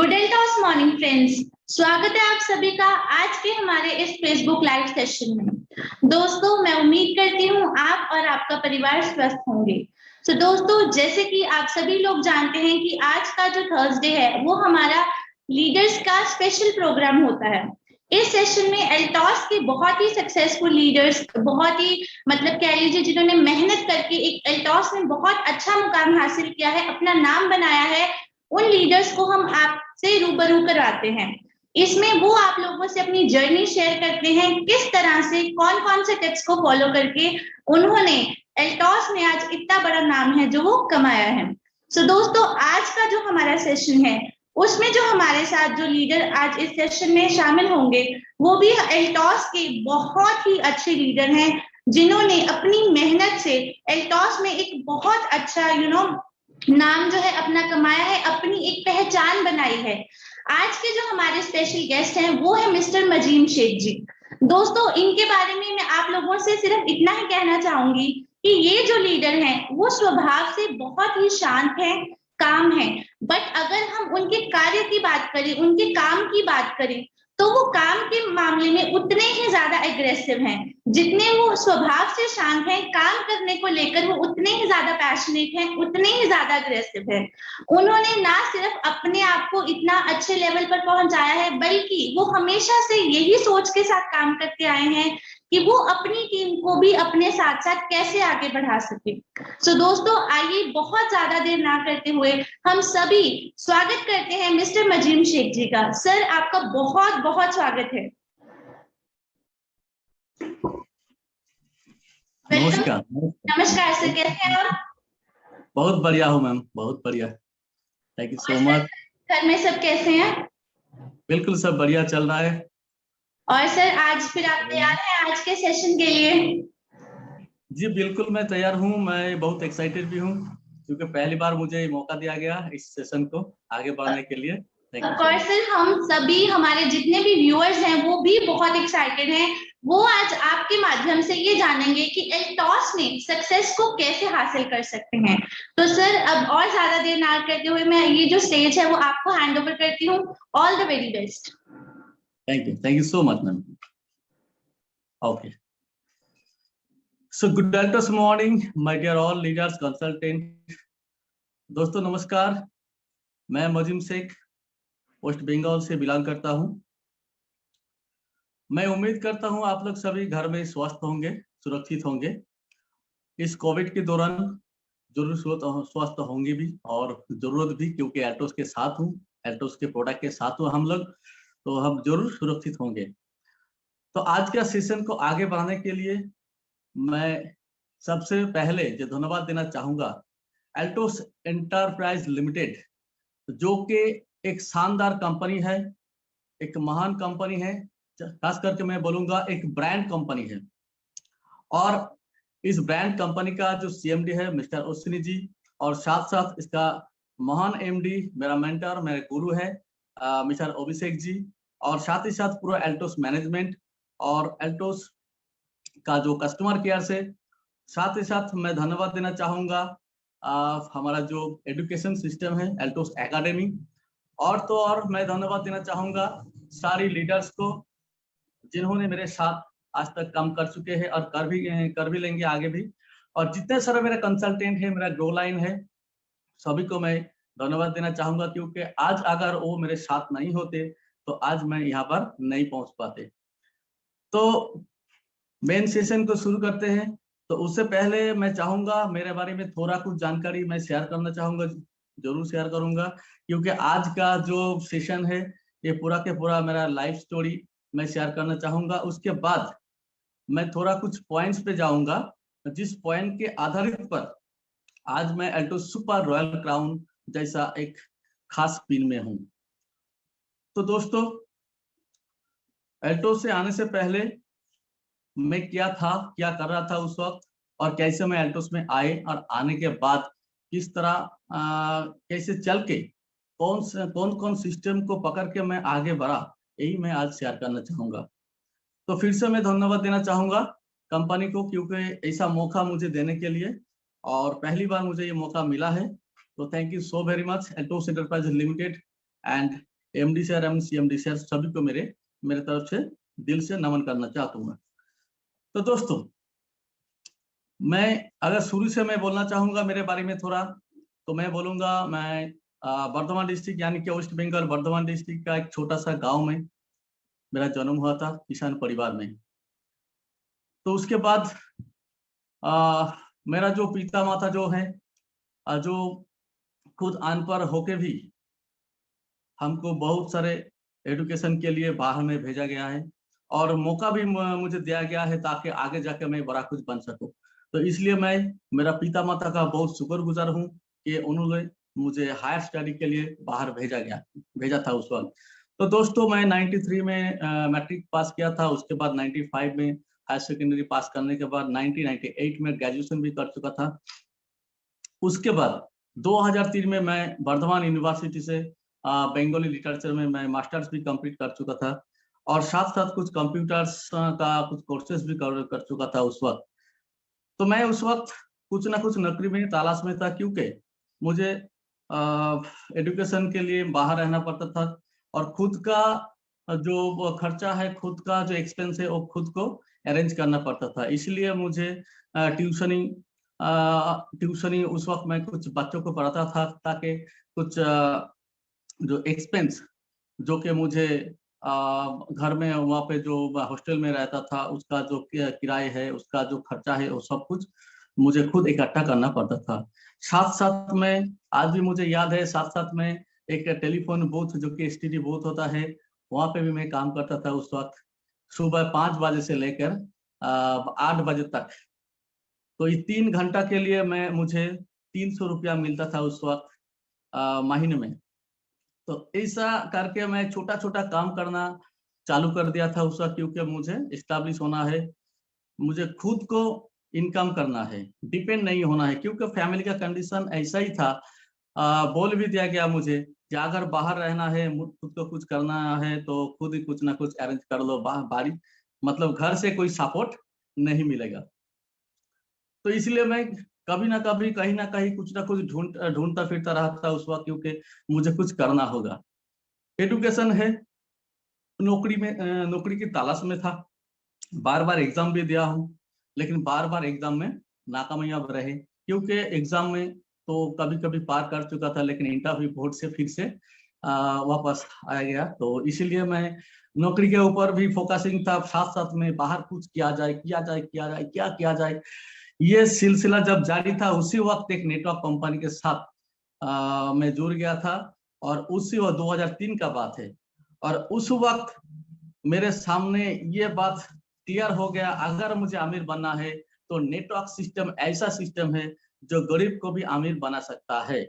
Good एल्टॉस morning friends, स्वागत है आप सभी का आज के हमारे इस फेसबुक लाइव सेशन में। दोस्तों, मैं उम्मीद करती हूँ आप और आपका परिवार स्वस्थ होंगे। दोस्तों, जैसे कि आप सभी लोग जानते हैं कि आज का जो थर्सडे है वो हमारा लीडर्स का स्पेशल प्रोग्राम होता है। इस सेशन में एल्टॉस के बहुत ही सक्सेसफुल लीडर्स, बहुत ही मतलब कह लीजिए जिन्होंने मेहनत करके एक एल्टॉस में बहुत अच्छा मुकाम हासिल किया है, अपना नाम बनाया है, उन लीडर्स को हम आपसे रूबरू कराते हैं। इसमें वो आप लोगों से अपनी जर्नी शेयर करते हैं, किस तरह से कौन कौन से टिप्स को फॉलो करके उन्होंने एल्टॉस में आज इतना बड़ा नाम है जो वो कमाया है। दोस्तों, आज का जो हमारा सेशन है उसमें जो हमारे साथ जो लीडर आज इस सेशन में शामिल होंगे वो भी एल्टॉस के बहुत ही अच्छे लीडर हैं, जिन्होंने अपनी मेहनत से एल्टॉस में एक बहुत अच्छा नाम जो है अपना कमाया है, अपनी एक पहचान बनाई है। आज के जो हमारे स्पेशल गेस्ट हैं वो है मिस्टर मजीम शेख जी। दोस्तों, इनके बारे में मैं आप लोगों से सिर्फ इतना ही कहना चाहूंगी कि ये जो लीडर हैं वो स्वभाव से बहुत ही शांत हैं, काम है, बट अगर हम उनके कार्य की बात करें, उनके काम की बात करें, तो वो काम के मामले में उतने ही ज्यादा एग्रेसिव हैं। जितने वो स्वभाव से शांत हैं, काम करने को लेकर वो उतने ही ज्यादा पैशनेट हैं, उतने ही ज्यादा अग्रेसिव हैं। उन्होंने ना सिर्फ अपने आप को इतना अच्छे लेवल पर पहुंचाया है, बल्कि वो हमेशा से यही सोच के साथ काम करते आए हैं कि वो अपनी टीम को भी अपने साथ साथ कैसे आगे बढ़ा सके। दोस्तों, आइए बहुत ज्यादा देर ना करते हुए हम सभी स्वागत करते हैं मिस्टर मजीम शेख जी का। सर, आपका बहुत बहुत स्वागत है। नमस्कार। नमस्कार सर, कैसे हैं आप? बहुत बढ़िया हूँ मैम, बहुत बढ़िया, थैंक यू सो मच। घर में सब कैसे हैं? बिल्कुल सब बढ़िया चल रहा है। और सर, आज फिर आप तैयार हैं आज के सेशन के लिए? जी बिल्कुल, मैं तैयार हूँ। मैं बहुत एक्साइटेड भी हूँ क्योंकि पहली बार मुझे मौका दिया गया इस सेशन को आगे बढ़ने के लिए। और सर, हम सभी, हमारे जितने भी व्यूअर्स हैं वो भी बहुत एक्साइटेड हैं। वो आज आपके माध्यम से ये जानेंगे कि एल्टॉस में सक्सेस को कैसे हासिल कर सकते हैं। तो सर, अब और ज्यादा देर ना करते हुए मैं ये जो स्टेज है वो आपको हैंड ओवर करती हूँ। All the very best. Thank you so much ma'am. Okay, so good एल्टॉस morning my dear all leaders consultant. दोस्तों नमस्कार, मैं मजीम शेख वेस्ट बंगाल से बिलोंग करता हूँ। मैं उम्मीद करता हूँ आप लोग सभी घर में स्वस्थ होंगे, सुरक्षित होंगे। इस कोविड के दौरान जरूर स्वस्थ होंगे भी, और जरूरत भी, क्योंकि एल्टॉस के साथ हूँ, एल्टॉस के प्रोडक्ट के साथ हूँ हम लोग, तो हम जरूर सुरक्षित होंगे। तो आज का सेशन को आगे बढ़ाने के लिए मैं सबसे पहले जो धन्यवाद देना चाहूंगा एल्टॉस एंटरप्राइज लिमिटेड, जो कि एक शानदार कंपनी है, एक महान कंपनी है, खास करके मैं बोलूंगा एक ब्रांड कंपनी है। और इस ब्रांड कंपनी का जो सीएमडी है मिस्टर ओसिनी जी, और साथ साथ इसका महान एमडी, मेरा मेंटर, मेरे गुरु है मिस्टर अभिषेक जी, और साथ ही साथ पूरा एल्टॉस मैनेजमेंट और एल्टॉस का जो कस्टमर केयर से। साथ ही साथ मैं धन्यवाद देना चाहूंगा हमारा जो एजुकेशन सिस्टम है एल्टॉस एकेडमी, और तो और मैं धन्यवाद देना चाहूंगा सारी लीडर्स को जिन्होंने मेरे साथ आज तक काम कर चुके हैं और कर भी लेंगे आगे भी। और जितने सारे मेरे कंसल्टेंट है, मेरा ग्रो लाइन है, सभी को मैं धन्यवाद देना चाहूंगा, क्योंकि आज अगर वो मेरे साथ नहीं होते तो आज मैं यहाँ पर नहीं पहुंच पाते। तो मेन सेशन को शुरू करते हैं। तो उससे पहले मैं चाहूंगा मेरे बारे में थोड़ा कुछ जानकारी मैं शेयर करना चाहूंगा, जरूर शेयर करूंगा, क्योंकि आज का जो सेशन है ये पूरा के पूरा मेरा लाइफ स्टोरी मैं शेयर करना चाहूंगा। उसके बाद मैं थोड़ा कुछ पॉइंट्स पे जाऊंगा, जिस पॉइंट के आधारित पर आज मैं एल्टॉस सुपर रॉयल क्राउन जैसा एक खास पिन में हूं। तो दोस्तों, एल्टॉस से आने से पहले मैं क्या था, क्या कर रहा था उस वक्त, और कैसे मैं एल्टॉस में आए, और आने के बाद किस तरह कैसे चल के कौन कौन सिस्टम को पकड़ के मैं आगे बढ़ा, यही मैं आज शेयर करना चाहूंगा। तो फिर से मैं धन्यवाद देना चाहूंगा कंपनी को, क्योंकि ऐसा मौका मुझे देने के लिए, और पहली बार मुझे ये मौका मिला है। तो thank you so very much Altos enterprise limited and MD sir, MD sir सभी को मेरे तरफ से दिल से नमन करना चाहता हूँ। तो दोस्तों, मैं अगर शुरू से मैं बोलना चाहूंगा मेरे बारे में थोड़ा, तो मैं बोलूंगा मैं बर्धमान डिस्ट्रिक्ट यानी कि वेस्ट बंगाल बर्धमान डिस्ट्रिक्ट का एक छोटा सा गांव में मेरा जन्म हुआ था, किसान परिवार में। तो उसके बाद मेरा जो पिता माता जो है, जो खुद अनपढ़ होके भी हमको बहुत सारे एजुकेशन के लिए बाहर में भेजा गया है, और मौका भी मुझे दिया गया है ताकि आगे जाके मैं बड़ा कुछ बन सकूं। तो इसलिए मैं मेरा पिता माता का बहुत शुक्रगुजार हूँ कि उन्होंने मुझे हायर स्टडी के लिए बाहर भेजा था उस वक्त। तो दोस्तों, मैं 93 में मैट्रिक पास किया था। उसके बाद 95 में हायर सेकेंडरी पास करने के बाद 1998 में ग्रेजुएशन भी कर चुका था। उसके बाद 2003 में मैं बर्धमान यूनिवर्सिटी से बंगाली लिटरेचर में मैं मास्टर्स भी कंप्लीट कर चुका था, और साथ साथ कुछ कंप्यूटर्स का कुछ कोर्सेज भी कर चुका था उस वक्त। तो मैं उस वक्त कुछ ना कुछ नौकरी में तलाश में था, क्योंकि मुझे एजुकेशन के लिए बाहर रहना पड़ता था, और खुद का जो खर्चा है, खुद का जो एक्सपेंस है, वो खुद को अरेंज करना पड़ता था। इसलिए मुझे ट्यूशनी उस वक्त मैं कुछ बच्चों को पढ़ाता था, ताकि कुछ जो एक्सपेंस जो कि मुझे घर में वहाँ पे जो हॉस्टल में रहता था उसका जो किराए है, उसका जो खर्चा है, वो सब कुछ मुझे खुद इकट्ठा करना पड़ता था। साथ साथ में आज भी मुझे याद है, साथ साथ में एक टेलीफोन बूथ जो कि एसटीडी बूथ होता है, वहाँ पे भी मैं काम करता था उस वक्त, सुबह 5 बजे से लेकर 8 बजे तक। तो ये 3 घंटा के लिए मुझे 300 रुपया मिलता था उस वक्त महीने में। तो ऐसा करके मैं छोटा छोटा काम करना चालू कर दिया था उस वक्त, क्योंकि मुझे एस्टैब्लिश होना है, मुझे खुद को इनकम करना है, डिपेंड नहीं होना है, क्योंकि फैमिली का कंडीशन ऐसा ही था। बोल भी दिया गया मुझे कि अगर बाहर रहना है, खुद को कुछ करना है, तो खुद ही कुछ ना कुछ अरेंज कर लो, बारी मतलब घर से कोई सपोर्ट नहीं मिलेगा। तो इसलिए मैं कभी ना कभी कहीं ना कहीं कुछ ना कुछ ढूंढता फिरता रहता उस वक्त, क्योंकि मुझे कुछ करना होगा। एजुकेशन है, नौकरी की तलाश में था, बार बार एग्जाम भी दिया हूँ, लेकिन बार बार एग्जाम में नाकामयाब रहे, क्योंकि एग्जाम में तो कभी कभी पार कर चुका था, लेकिन इंटरव्यू बोर्ड से फिर से वापस आ गया। तो इसीलिए मैं नौकरी के ऊपर भी फोकसिंग था, साथ साथ में बाहर कुछ किया जाए क्या किया जाए, ये सिलसिला जब जारी था, उसी वक्त एक नेटवर्क कंपनी के साथ मैं जुड़ गया था, और उसी वक्त 2003 का बात है, और उस वक्त मेरे सामने ये बात क्लियर हो गया, अगर मुझे अमीर बनना है तो नेटवर्क सिस्टम ऐसा सिस्टम है जो गरीब को भी अमीर बना सकता है।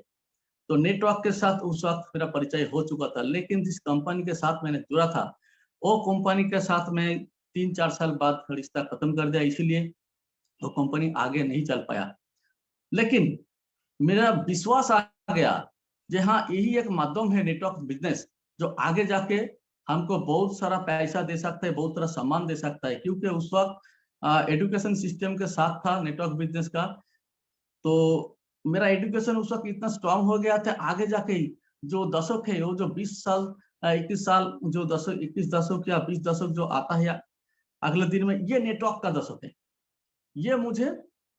तो नेटवर्क के साथ उस वक्त मेरा परिचय हो चुका था, लेकिन जिस कंपनी के साथ मैंने जुड़ा था, वो कंपनी के साथ में 3-4 साल बाद रिश्ता खत्म कर दिया, इसीलिए वो कंपनी आगे नहीं चल पाया। लेकिन मेरा विश्वास आ गया कि हाँ, यही एक माध्यम है नेटवर्क बिजनेस, जो आगे जाके हमको बहुत सारा पैसा दे सकता है, बहुत सारा सामान दे सकता है, क्योंकि उस वक्त एजुकेशन सिस्टम के साथ था नेटवर्क बिजनेस का। तो मेरा एजुकेशन उस वक्त इतना स्ट्रांग हो गया था, आगे जाके जो दशक है, वो जो 20 साल 21 साल जो दशक 21 दशक या 20 दशक जो आता है अगले दिन में, ये नेटवर्क का दशक है, ये मुझे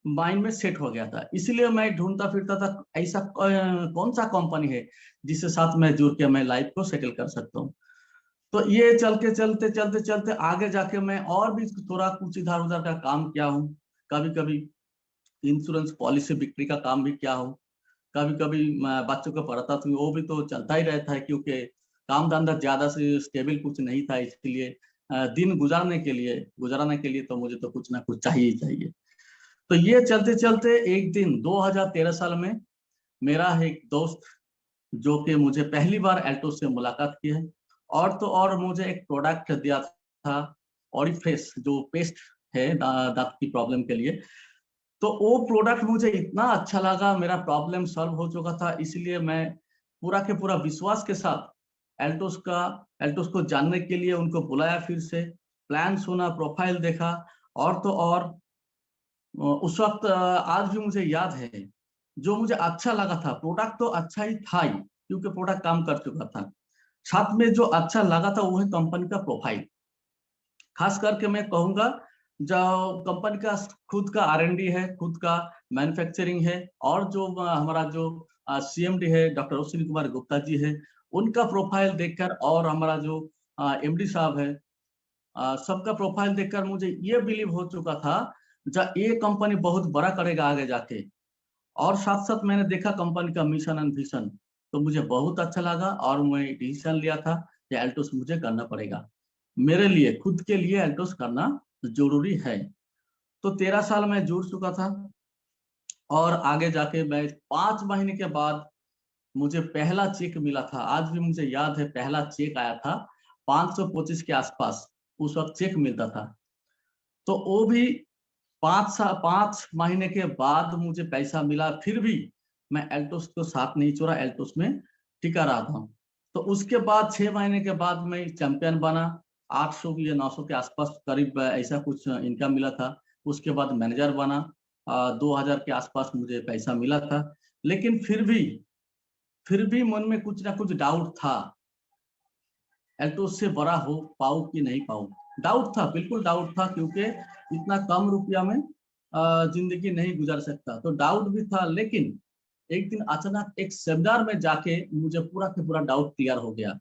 माइंड में सेट हो गया था। इसलिए मैं ढूंढता फिरता था ऐसा कौन सा कंपनी है जिसके साथ मैं जुड़ के मैं लाइफ को सेटल कर सकता हूँ। तो ये चलते आगे जाके मैं और भी थोड़ा कुछ इधर उधर का काम किया हूँ। कभी कभी इंश्योरेंस पॉलिसी बिक्री का काम भी किया हूँ, कभी कभी बच्चों को पढ़ाता था, वो भी तो चलता ही रहता है, क्योंकि काम धंधा ज्यादा से स्टेबल कुछ नहीं था, इसलिए दिन गुजारने के लिए तो मुझे तो कुछ ना कुछ चाहिए। तो ये चलते चलते एक दिन 2013 साल में मेरा एक दोस्त, जो कि मुझे पहली बार एल्टोस से मुलाकात की है, और तो और मुझे एक प्रोडक्ट दिया था, ऑरिफ्रेश, जो पेस्ट है दांत की प्रॉब्लम के लिए। तो वो प्रोडक्ट मुझे इतना अच्छा लगा, मेरा प्रॉब्लम सॉल्व हो चुका था, इसलिए मैं पूरा के पूरा विश्वास के साथ एल्टोस को जानने के लिए उनको बुलाया, फिर से प्लान सुना, प्रोफाइल देखा, और तो और उस वक्त आज भी मुझे याद है, जो मुझे अच्छा लगा था, प्रोडक्ट तो अच्छा ही था ही, क्योंकि प्रोडक्ट काम कर चुका था। साथ में जो अच्छा लगा था वो है कंपनी का प्रोफाइल। खास करके मैं कहूंगा जो कंपनी का खुद का R&D है, खुद का मैन्युफैक्चरिंग है, और जो हमारा जो CMD है डॉक्टर अश्विनी कुमार गुप्ता जी है, उनका प्रोफाइल देखकर, और हमारा जो MD साहब है, सबका प्रोफाइल देखकर मुझे ये बिलीव हो चुका था जब ये कंपनी बहुत बड़ा करेगा आगे जाके। और साथ साथ मैंने देखा कंपनी का मिशन एंड विजन, तो मुझे बहुत अच्छा लगा और मैं डिसीजन लिया था कि एल्टोस मुझे करना पड़ेगा। मेरे लिए, खुद के लिए एल्टोस करना जरूरी है। तो 13 साल मैं जुड़ चुका था, और आगे जाके मैं 5 महीने के बाद मुझे पहला चेक मिला था। आज भी मुझे याद है, पहला चेक आया था 525 के आसपास, उस वक्त चेक मिलता था। तो वो भी 5 महीने के बाद मुझे पैसा मिला, फिर भी मैं एल्टोस को साथ नहीं छोड़ा, एल्टोस में टिका रहा था। तो उसके बाद 6 महीने के बाद मैं चैंपियन बना, 800 या 900 के आसपास करीब ऐसा कुछ इनकम मिला था। उसके बाद मैनेजर बना, 2000 के आसपास मुझे पैसा मिला था। लेकिन फिर भी मन में कुछ ना कुछ डाउट था, एल्टोस से बड़ा हो पाऊं कि नहीं पाऊं। डाउट था, बिल्कुल डाउट था, क्योंकि इतना कम रुपया में जिंदगी नहीं गुजार सकता, तो डाउट भी था। लेकिन एक दिन अचानक एक सेमिनार में जाके मुझे पूरा के पूरा डाउट क्लियर हो गया।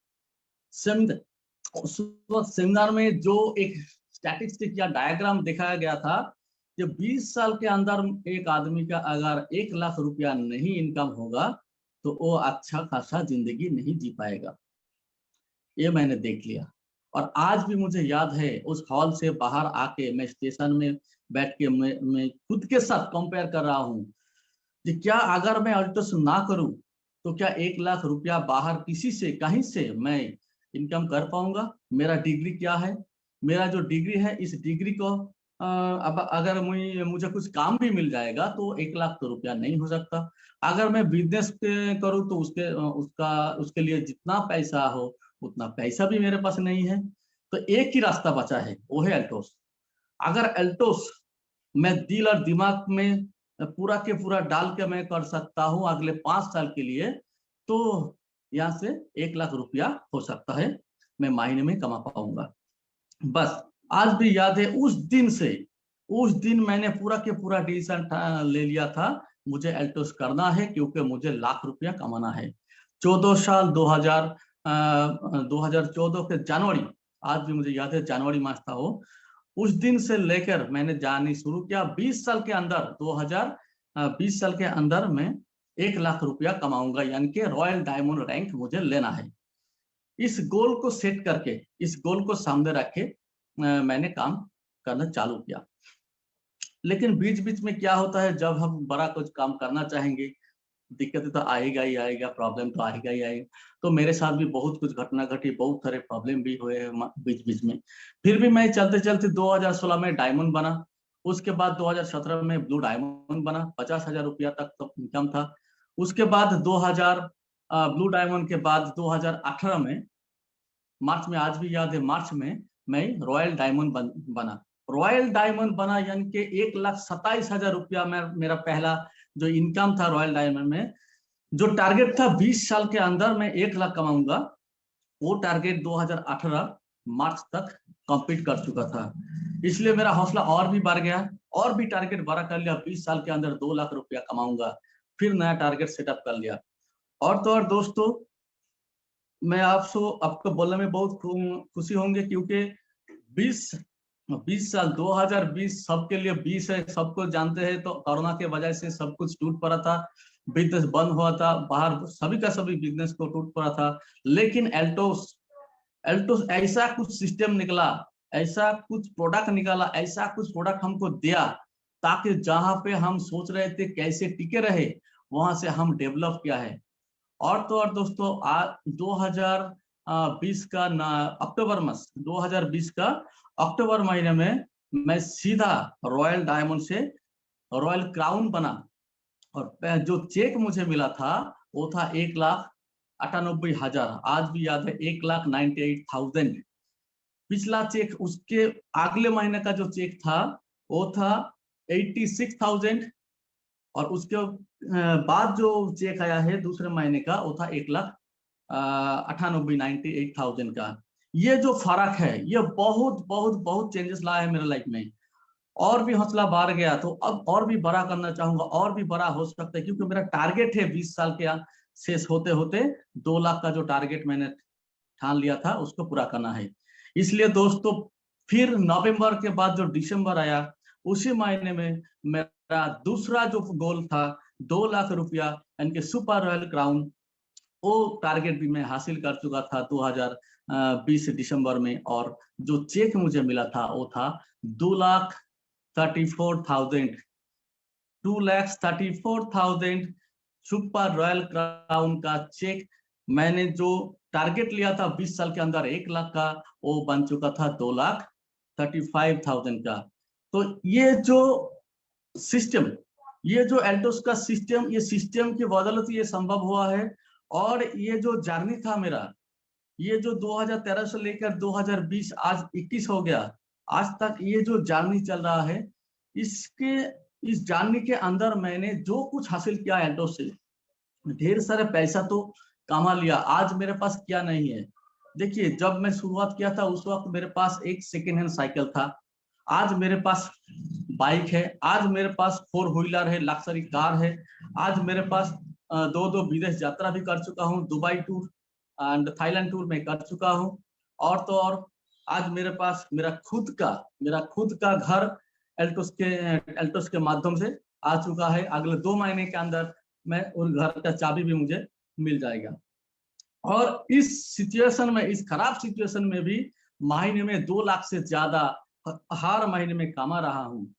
उस वक्त सेमिनार में जो एक स्टैटिस्टिक या डायग्राम दिखाया गया था कि 20 साल के अंदर एक आदमी का अगर 1 लाख रुपया नहीं इनकम होगा तो वो अच्छा खासा जिंदगी नहीं जी पाएगा। ये मैंने देख लिया, और आज भी मुझे याद है उस हॉल से बाहर आके मैं स्टेशन में बैठ के मैं खुद के साथ कंपेयर कर रहा हूँ कि क्या अगर मैं अल्टोस ना करूं तो क्या 1 लाख रुपया बाहर किसी से कहीं से मैं इनकम कर पाऊंगा। मेरा डिग्री क्या है, मेरा जो डिग्री है, इस डिग्री को अब अगर मुझे कुछ काम भी मिल जाएगा तो 1 लाख तो रुपया नहीं हो सकता। अगर मैं बिजनेस करूं तो उसके लिए जितना पैसा हो उतना पैसा भी मेरे पास नहीं है। तो एक ही रास्ता बचा है, वो है एल्टोस। अगर एल्टोस मैं दिल और दिमाग में पूरा के पूरा डाल के मैं कर सकता हूँ अगले 5 साल के लिए, तो यहाँ से 1 लाख रुपया हो सकता है मैं महीने में कमा पाऊंगा। बस आज भी याद है, उस दिन मैंने पूरा के पूरा डिसीजन ले लिया था, मुझे एल्टोस करना है क्योंकि मुझे लाख रुपया कमाना है। 14 साल 2014 के जनवरी, आज भी मुझे याद है, जनवरी मास था वो। उस दिन से लेकर मैंने जानी शुरू किया। 20 साल के अंदर 2020 साल के अंदर मैं 1 लाख रुपया कमाऊंगा, यानी कि रॉयल डायमंड रैंक मुझे लेना है। इस गोल को सेट करके, इस गोल को सामने रखे मैंने काम करना चालू किया। लेकिन बीच बीच में क्या होता है, जब हम बड़ा कुछ काम करना चाहेंगे दिक्कतें तो आएगा ही आएगा, प्रॉब्लम तो आएगा ही आएगा। तो मेरे साथ भी बहुत कुछ घटना घटी, बहुत सारे प्रॉब्लम भी हुए हैं बीच बीच में। फिर भी मैं चलते चलते 2016 में डायमंड बना। उसके बाद 2017 में ब्लू डायमंड बना, 50,000 रुपया तक तो इनकम था। उसके बाद 2000 ब्लू डायमंड के बाद 2018 में मार्च में, आज भी याद है, मार्च में मैं रॉयल डायमंड बना। रॉयल डायमंड बना यानी कि 1,27,000 रुपया मेरा पहला जो इनकम था रॉयल डायमंड में। जो टारगेट था 20 साल के अंदर मैं 1 लाख कमाऊंगा, वो टारगेट 2018 मार्च तक कंप्लीट कर चुका था। इसलिए मेरा हौसला और भी बढ़ गया, और भी टारगेट बड़ा कर लिया, 20 साल के अंदर 2 लाख रुपया कमाऊंगा। फिर नया टारगेट सेटअप कर लिया। और तो और दोस्तों, मैं आपको बोलने में बहुत खुशी होंगे, क्योंकि 20 साल 2020 सबके लिए 20 है, सबको जानते हैं। तो कोरोना के वजह से सब कुछ टूट पड़ा था, बिजनेस बंद हुआ था, बाहर सभी का सभी बिजनेस को टूट पड़ा था। लेकिन एल्टोस ऐसा कुछ सिस्टम निकला, ऐसा कुछ प्रोडक्ट निकाला, ऐसा कुछ प्रोडक्ट हमको दिया, ताकि जहां पे हम सोच रहे थे कैसे टिके रहे, वहां से हम डेवलप किया है। और तो और दोस्तों, आज 2020 का अक्टूबर 2020 का अक्टूबर महीने में मैं सीधा रॉयल डायमंड से रॉयल क्राउन बना। और जो चेक मुझे मिला था वो था 1,98,000। आज भी याद है, 1,98,000 पिछला चेक। उसके अगले महीने का जो चेक था वो था 86,000। और उसके बाद जो चेक आया है दूसरे महीने का, वो था 1,00,000 98,000 का। ये जो फर्क है ये बहुत बहुत बहुत चेंजेस लाया है मेरे लाइफ में। और भी हौसला बढ़ गया, तो अब और भी बड़ा करना चाहूंगा, और भी बड़ा हो सकता है, क्योंकि मेरा टारगेट है 20 साल के शेष होते होते 2 लाख का जो टारगेट मैंने ठान लिया था उसको पूरा करना है। इसलिए दोस्तों फिर नवंबर के बाद जो दिसंबर आया, उसी महीने में मेरा दूसरा जो गोल था 2 लाख रुपया यानी कि सुपर रॉयल क्राउन, वो टारगेट भी मैं हासिल कर चुका था 2020 दिसंबर में। और जो चेक मुझे मिला था वो था 2,34,000 सुपर रॉयल क्राउन का चेक। मैंने जो टारगेट लिया था 20 साल के अंदर 1 लाख का, वो बन चुका था 2,35,000 का। तो ये जो सिस्टम, ये जो एल्टोस का सिस्टम, ये सिस्टम की बदौलत ये संभव हुआ है। और ये जो जर्नी था मेरा, ये जो 2013 से लेकर 2020 आज 21 हो गया, आज तक ये जो जर्नी चल रहा है, इस जर्नी के अंदर मैंने जो कुछ हासिल किया एल्टोस से, ढेर सारे पैसा तो कमा लिया। आज मेरे पास क्या नहीं है, देखिए जब मैं शुरुआत किया था उस वक्त मेरे पास एक सेकेंड हैंड साइकिल था, आज मेरे पास बाइक है, आज मेरे पास 4 व्हीलर है, लग्जरी कार है, आज मेरे पास 2 विदेश यात्रा भी कर चुका हूँ, Dubai tour and Thailand tour में कर चुका हूँ। और तो और आज मेरे पास मेरा खुद का घर एल्टोस के माध्यम से आ चुका है। अगले 2 महीने के अंदर मैं उस घर का चाबी भी मुझे मिल जाएगा। और इस सिचुएशन में, इस खराब सिचुएशन में भी महीने में 2 लाख से ज्यादा हर महीने में कमा रहा हूँ।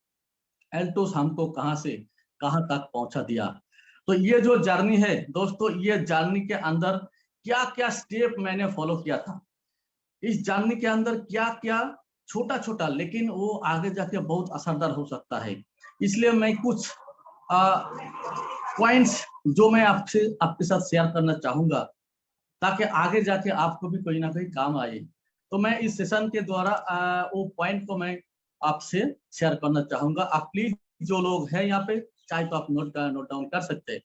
एल्टोस हमको कहां से कहां तक पहुंचा दिया। तो ये जो जर्नी है दोस्तों, ये जर्नी के अंदर क्या क्या स्टेप मैंने फॉलो किया था, इस जर्नी के अंदर क्या क्या छोटा छोटा, लेकिन वो आगे जाके बहुत असरदार हो सकता है। इसलिए मैं कुछ पॉइंट्स जो मैं आपके साथ शेयर करना चाहूंगा, ताकि आगे जाके आपको भी कहीं ना कहीं काम आए। तो मैं इस सेशन के द्वारा वो पॉइंट को मैं आपसे शेयर करना चाहूंगा। आप प्लीज जो लोग हैं यहाँ पे, चाहे तो आप नोट डाउन कर सकते हैं।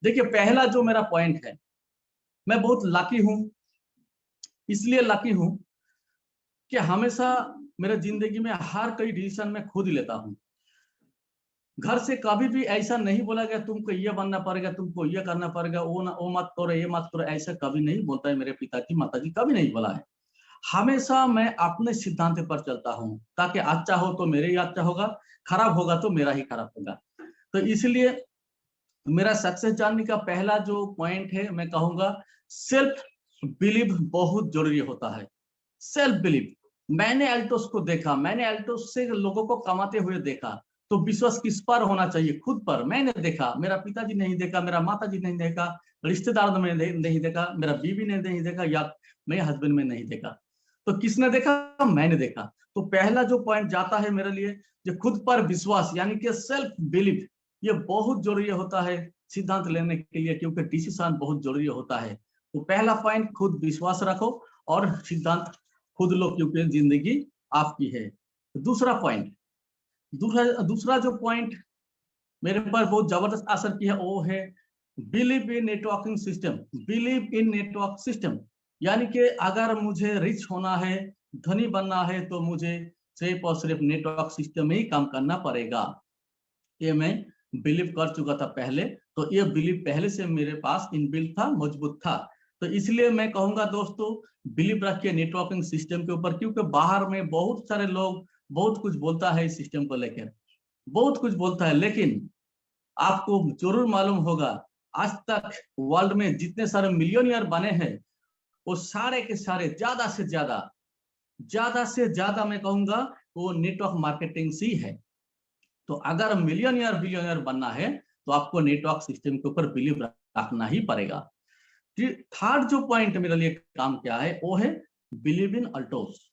देखिए पहला जो मेरा पॉइंट है, मैं बहुत लकी हूं, इसलिए लकी हूं कि हमेशा मेरे जिंदगी में हर कई डिसीजन मैं खुद ही लेता हूं। घर से कभी भी ऐसा नहीं बोला गया तुमको ये बनना पड़ेगा, तुमको ये करना पड़ेगा, वो मत करो, ये मत करो, ऐसा कभी नहीं बोलता है मेरे पिताजी माताजी, कभी नहीं बोला है। हमेशा मैं अपने सिद्धांत पर चलता हूँ, ताकि अच्छा हो तो मेरे ही अच्छा होगा, खराब होगा तो मेरा ही खराब होगा। तो इसलिए मेरा सक्सेस जानने का पहला जो पॉइंट है, मैं कहूंगा सेल्फ बिलीव बहुत जरूरी होता है। सेल्फ बिलीव, मैंने एल्टोस को देखा, मैंने एल्टोस से लोगों को कमाते हुए देखा, तो विश्वास किस पर होना चाहिए? खुद पर। मैंने देखा, मेरा पिताजी नहीं देखा, मेरा माताजी नहीं देखा, रिश्तेदार में नहीं देखा, मेरा बीवी ने नहीं देखा, या मेरे हस्बैंड में नहीं देखा, तो किसने देखा? मैंने देखा। तो पहला जो पॉइंट जाता है मेरे लिए, जो खुद पर विश्वास यानी कि सेल्फ बिलीव, ये बहुत जरूरी होता है सिद्धांत लेने के लिए, क्योंकि डिसीजन बहुत जरूरी होता है। तो पहला पॉइंट, खुद विश्वास रखो और सिद्धांत खुद लो, क्योंकि जिंदगी आपकी है। दूसरा पॉइंट, दूसरा जो पॉइंट मेरे पर बहुत जबरदस्त असर किया, वो है believe in networking system. Believe in network system यानी कि अगर मुझे रिच होना है, धनी बनना है, तो मुझे सिर्फ और सिर्फ नेटवर्क सिस्टम में ही काम करना पड़ेगा। ये मैं बिलीव कर चुका था पहले, तो ये बिलीव पहले से मेरे पास इनबिल्ट था, मजबूत था। तो इसलिए मैं कहूंगा दोस्तों, बिलीव रखिए नेटवर्किंग सिस्टम के ऊपर, क्योंकि बाहर में बहुत सारे लोग बहुत कुछ बोलता है इस सिस्टम को लेकर, बहुत कुछ बोलता है, लेकिन आपको जरूर मालूम होगा आज तक वर्ल्ड में जितने सारे मिलियनियर बने हैं, वो सारे के सारे ज्यादा से ज्यादा मैं कहूंगा वो नेटवर्क मार्केटिंग से ही है। तो अगर मिलियनियर बिलियनियर बनना है, तो आपको नेटवर्क सिस्टम के ऊपर बिलीव रखना ही पड़ेगा। थर्ड जो पॉइंट मेरे लिए काम किया है, वो है believe in Altos.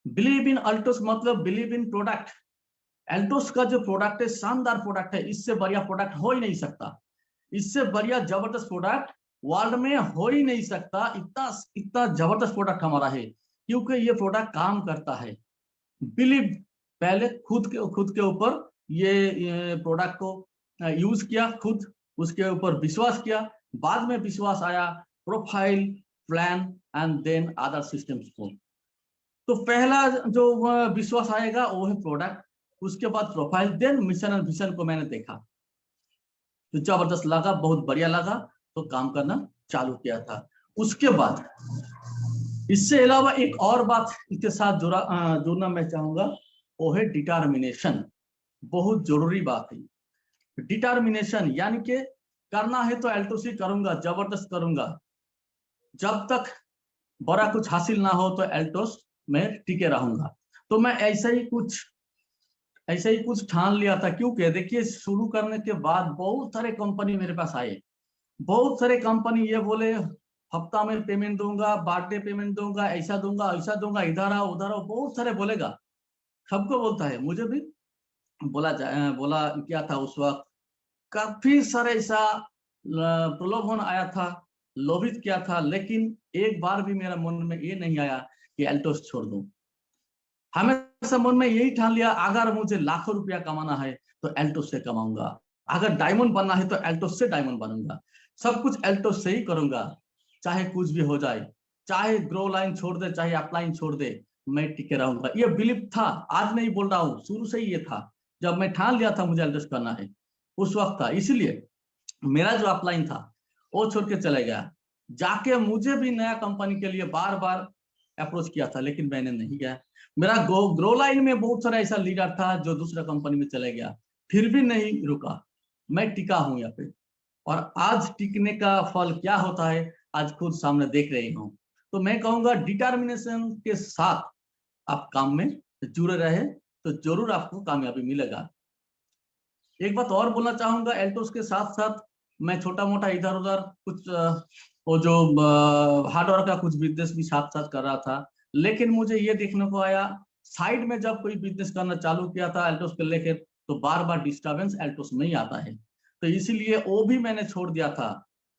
Believe in Altos मतलब बिलीव इन प्रोडक्ट। एल्टोस का जो प्रोडक्ट है, शानदार प्रोडक्ट है, इससे बढ़िया प्रोडक्ट हो ही नहीं सकता, इससे बढ़िया जबरदस्त प्रोडक्ट वर्ल्ड में हो ही नहीं सकता। इतना जबरदस्त प्रोडक्ट हमारा है, क्योंकि ये प्रोडक्ट काम करता है। बिलीव, पहले खुद के ऊपर ये प्रोडक्ट को यूज किया, खुद उसके ऊपर विश्वास किया, बाद में विश्वास आया profile, plan and then other systems को। तो पहला जो विश्वास आएगा वो है प्रोडक्ट, उसके बाद profile, then mission and vision को मैंने देखा तो जबरदस्त लगा, बहुत बढ़िया लगा, तो काम करना चालू किया था। उसके बाद इससे अलावा एक और बात इसके साथ जुड़ना मैं चाहूंगा, वो है डिटर्मिनेशन। बहुत जरूरी बात है डिटर्मिनेशन, यानी कि करना है तो एल्टोसी करूंगा, जबरदस्त करूंगा, जब तक बड़ा कुछ हासिल ना हो तो एल्टोस में टिके रहूंगा। तो मैं ऐसे ही कुछ ठान लिया था, क्योंकि देखिए शुरू करने के बाद बहुत सारे कंपनी मेरे पास आए, बहुत सारे कंपनी ये बोले हफ्ता में पेमेंट दूंगा, बर्थडे पेमेंट दूंगा, ऐसा दूंगा, ऐसा दूंगा, इधर आओ उधर आओ, बहुत सारे बोलेगा, सबको बोलता है, मुझे भी बोला क्या था उस वक्त, काफी सारे ऐसा प्रलोभन आया था, लोभित किया था, लेकिन एक बार भी मेरा मन में ये नहीं आया कि एल्टोस छोड़ दूं। हमेशा मन में यही ठान लिया, अगर मुझे लाखों रुपया कमाना है तो एल्टोस से कमाऊंगा, अगर डायमंड बनना है तो एल्टोस से डायमंड बनूंगा, सब कुछ एल्टोस से ही करूंगा, चाहे कुछ भी हो जाए, चाहे ग्रो लाइन छोड़ दे, चाहे अपलाइन छोड़ दे, मैं टिके रहूंगा। ये बिलीफ था, आज नहीं बोल रहा हूँ, शुरू से ही ये था, जब मैं ठान लिया था मुझे एल्टोस करना है उस वक्त था। इसलिए मेरा जो अपलाइन था वो छोड़ के चले गया, जाके मुझे भी नया कंपनी के लिए बार बार अप्रोच किया था, लेकिन मैंने नहीं गया। मेरा ग्रो लाइन में बहुत सारा ऐसा लीडर था जो दूसरा कंपनी में चले गया, फिर भी नहीं रुका, मैं टिका हूं यहाँ पे, और आज टिकने का फल क्या होता है आज खुद सामने देख रही हूँ। तो मैं कहूंगा डिटर्मिनेशन के साथ आप काम में जुड़े रहे तो जरूर आपको कामयाबी मिलेगा। एक बात और बोलना चाहूंगा, एल्टोस के साथ साथ मैं छोटा मोटा इधर उधर कुछ वो जो हार्डवेयर का कुछ बिजनेस भी साथ साथ कर रहा था, लेकिन मुझे ये देखने को आया साइड में जब कोई बिजनेस करना चालू किया था एल्टोस को लेकर, तो बार बार डिस्टर्बेंस एल्टोस में ही आता है, तो इसीलिए वो भी मैंने छोड़ दिया था।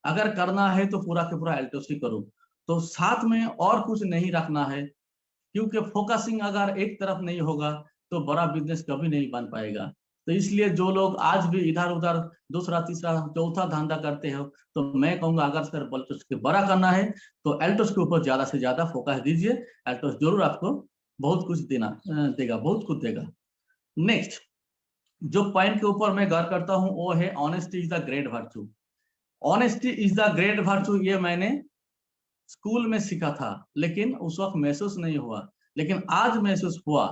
अगर करना है तो पूरा के पूरा एल्टोस ही करो, तो साथ में और कुछ नहीं रखना है, क्योंकि फोकसिंग अगर एक तरफ नहीं होगा तो बड़ा बिजनेस कभी नहीं बन पाएगा। तो इसलिए जो लोग आज भी इधर उधर दूसरा तीसरा चौथा धंधा करते हो, तो मैं कहूंगा अगर सर एल्टोस के बड़ा करना है तो एल्टोस के ऊपर ज्यादा से ज्यादा फोकस दीजिए, एल्टोस जरूर आपको बहुत कुछ देगा, बहुत कुछ देगा। नेक्स्ट जो पॉइंट के ऊपर मैं गौर करता हूं वो है honesty is the great virtue. Honesty is the great virtue, ये मैंने स्कूल में सीखा था, लेकिन उस वक्त महसूस नहीं हुआ, लेकिन आज महसूस हुआ,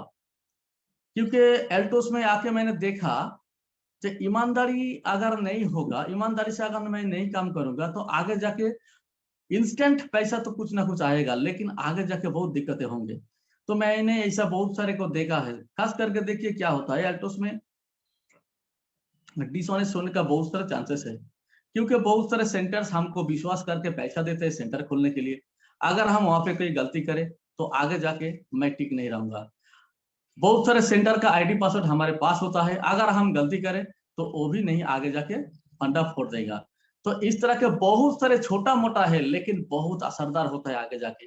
क्योंकि एल्टोस में आके मैंने देखा कि ईमानदारी अगर नहीं होगा, ईमानदारी से अगर मैं नहीं काम करूंगा तो आगे जाके इंस्टेंट पैसा तो कुछ ना कुछ आएगा, लेकिन आगे जाके बहुत दिक्कतें होंगे। तो मैंने ऐसा बहुत सारे को देखा है, खास करके देखिए क्या होता है एल्टोस में डिसऑनेस्ट होने का बहुत सारे चांसेस है, क्योंकि बहुत सारे सेंटर्स हमको विश्वास करके पैसा देते हैं सेंटर खोलने के लिए, अगर हम वहां पे कोई गलती करें तो आगे जाके मैं टिक नहीं रहूंगा। बहुत सारे सेंटर का आईडी पासवर्ड हमारे पास होता है, अगर हम गलती करें तो वो भी नहीं आगे जाके फंडा फोड़ देगा। तो इस तरह के बहुत सारे छोटा मोटा है लेकिन बहुत असरदार होता है आगे जाके।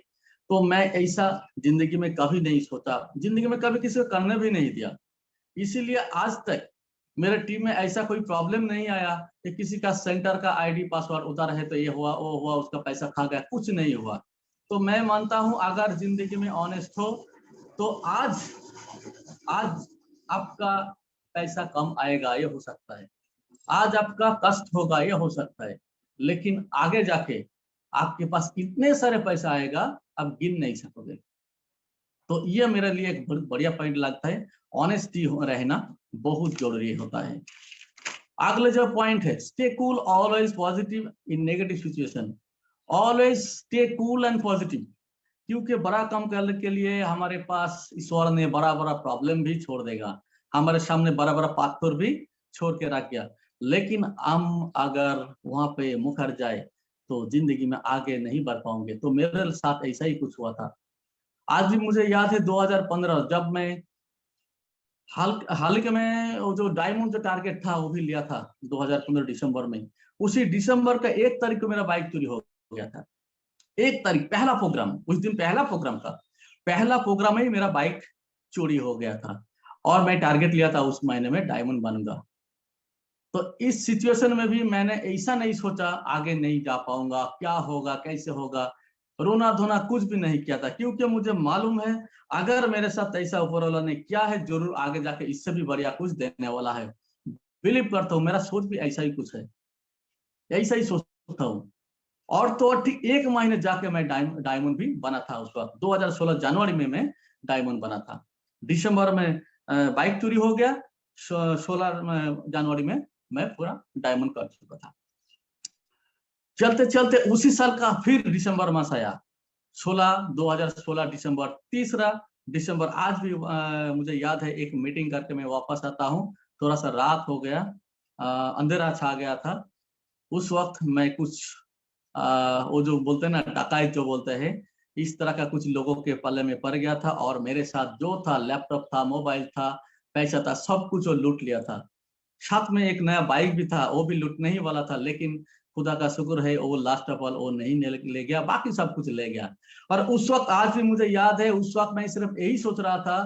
तो मैं ऐसा जिंदगी में कभी नहीं सोचा, जिंदगी में कभी किसी को करने भी नहीं दिया, इसीलिए आज तक मेरे टीम में ऐसा कोई प्रॉब्लम नहीं आया कि किसी का सेंटर का आईडी पासवर्ड उधर है तो ये हुआ वो हुआ, उसका पैसा खा गया, कुछ नहीं हुआ। तो मैं मानता हूं अगर जिंदगी में ऑनेस्ट हो तो आज आपका पैसा कम आएगा, ये हो सकता है, आज आपका कष्ट होगा, ये हो सकता है, लेकिन आगे जाके आपके पास इतने सारे पैसा आएगा आप गिन नहीं सकोगे। तो ये मेरे लिए एक बहुत बढ़िया पॉइंट लगता है, ऑनेस्टी रहना बहुत जरूरी होता है। अगले जो पॉइंट है, stay cool always positive in negative situation. Always stay cool and positive, क्योंकि बड़ा काम करने के लिए हमारे पास ईश्वर ने बड़ा बड़ा प्रॉब्लम भी छोड़ देगा, हमारे सामने बड़ा बड़ा पाथर भी छोड़ के रख गया, लेकिन हम अगर वहां पे मुकर जाए तो जिंदगी में आगे नहीं बढ़ पाओगे। तो मेरे साथ ऐसा ही कुछ हुआ था। आज भी मुझे याद है 2015 जब मैं हाल के में वो जो डायमंड जो टारगेट था वो भी लिया था 2015 दिसंबर में, उसी दिसंबर का 1 तारीख को मेरा बाइक चोरी हो गया था। 1 तारीख पहला प्रोग्राम, उस दिन पहला प्रोग्राम था, पहला प्रोग्राम ही मेरा बाइक चोरी हो गया था, और मैं टारगेट लिया था उस महीने में डायमंड बनूंगा। तो इस सिचुएशन में भी मैंने ऐसा नहीं सोचा आगे नहीं जा पाऊंगा, क्या होगा, कैसे होगा, रोना धोना कुछ भी नहीं किया था, क्योंकि मुझे मालूम है अगर मेरे साथ ऐसा ऊपर वाला ने किया है, जरूर आगे जाके इससे भी बढ़िया कुछ देने वाला है। बिलीव करता हूँ, मेरा सोच भी ऐसा ही कुछ है, ऐसा ही सोचता हूँ। और तो और ठीक 1 महीने जाके मैं डायमंड भी बना था। उस वक्त 2016 जनवरी में मैं डायमंड बना था। दिसंबर में बाइक चोरी हो गया, 16 जनवरी में मैं पूरा डायमंड कर चुका था। चलते चलते उसी साल का फिर दिसंबर मास आया, 2016 दिसंबर, 3 दिसंबर। आज भी मुझे याद है, एक मीटिंग करके मैं वापस आता हूँ, थोड़ा सा रात हो गया, अंधेरा छा गया था। उस वक्त मैं कुछ वो जो बोलते हैं ना, डकैत जो बोलते हैं, इस तरह का कुछ लोगों के पल्ले में पड़ गया था, और मेरे साथ जो था, लैपटॉप था, मोबाइल था, पैसा था, सब कुछ वो लूट लिया था। साथ में एक नया बाइक भी था, वो भी लूटने ही वाला था, लेकिन खुदा का शुक्र है वो लास्ट ऑफ ऑल वो नहीं ले गया, बाकी सब कुछ ले गया। और उस वक्त आज भी मुझे याद है, उस वक्त मैं सिर्फ यही सोच रहा था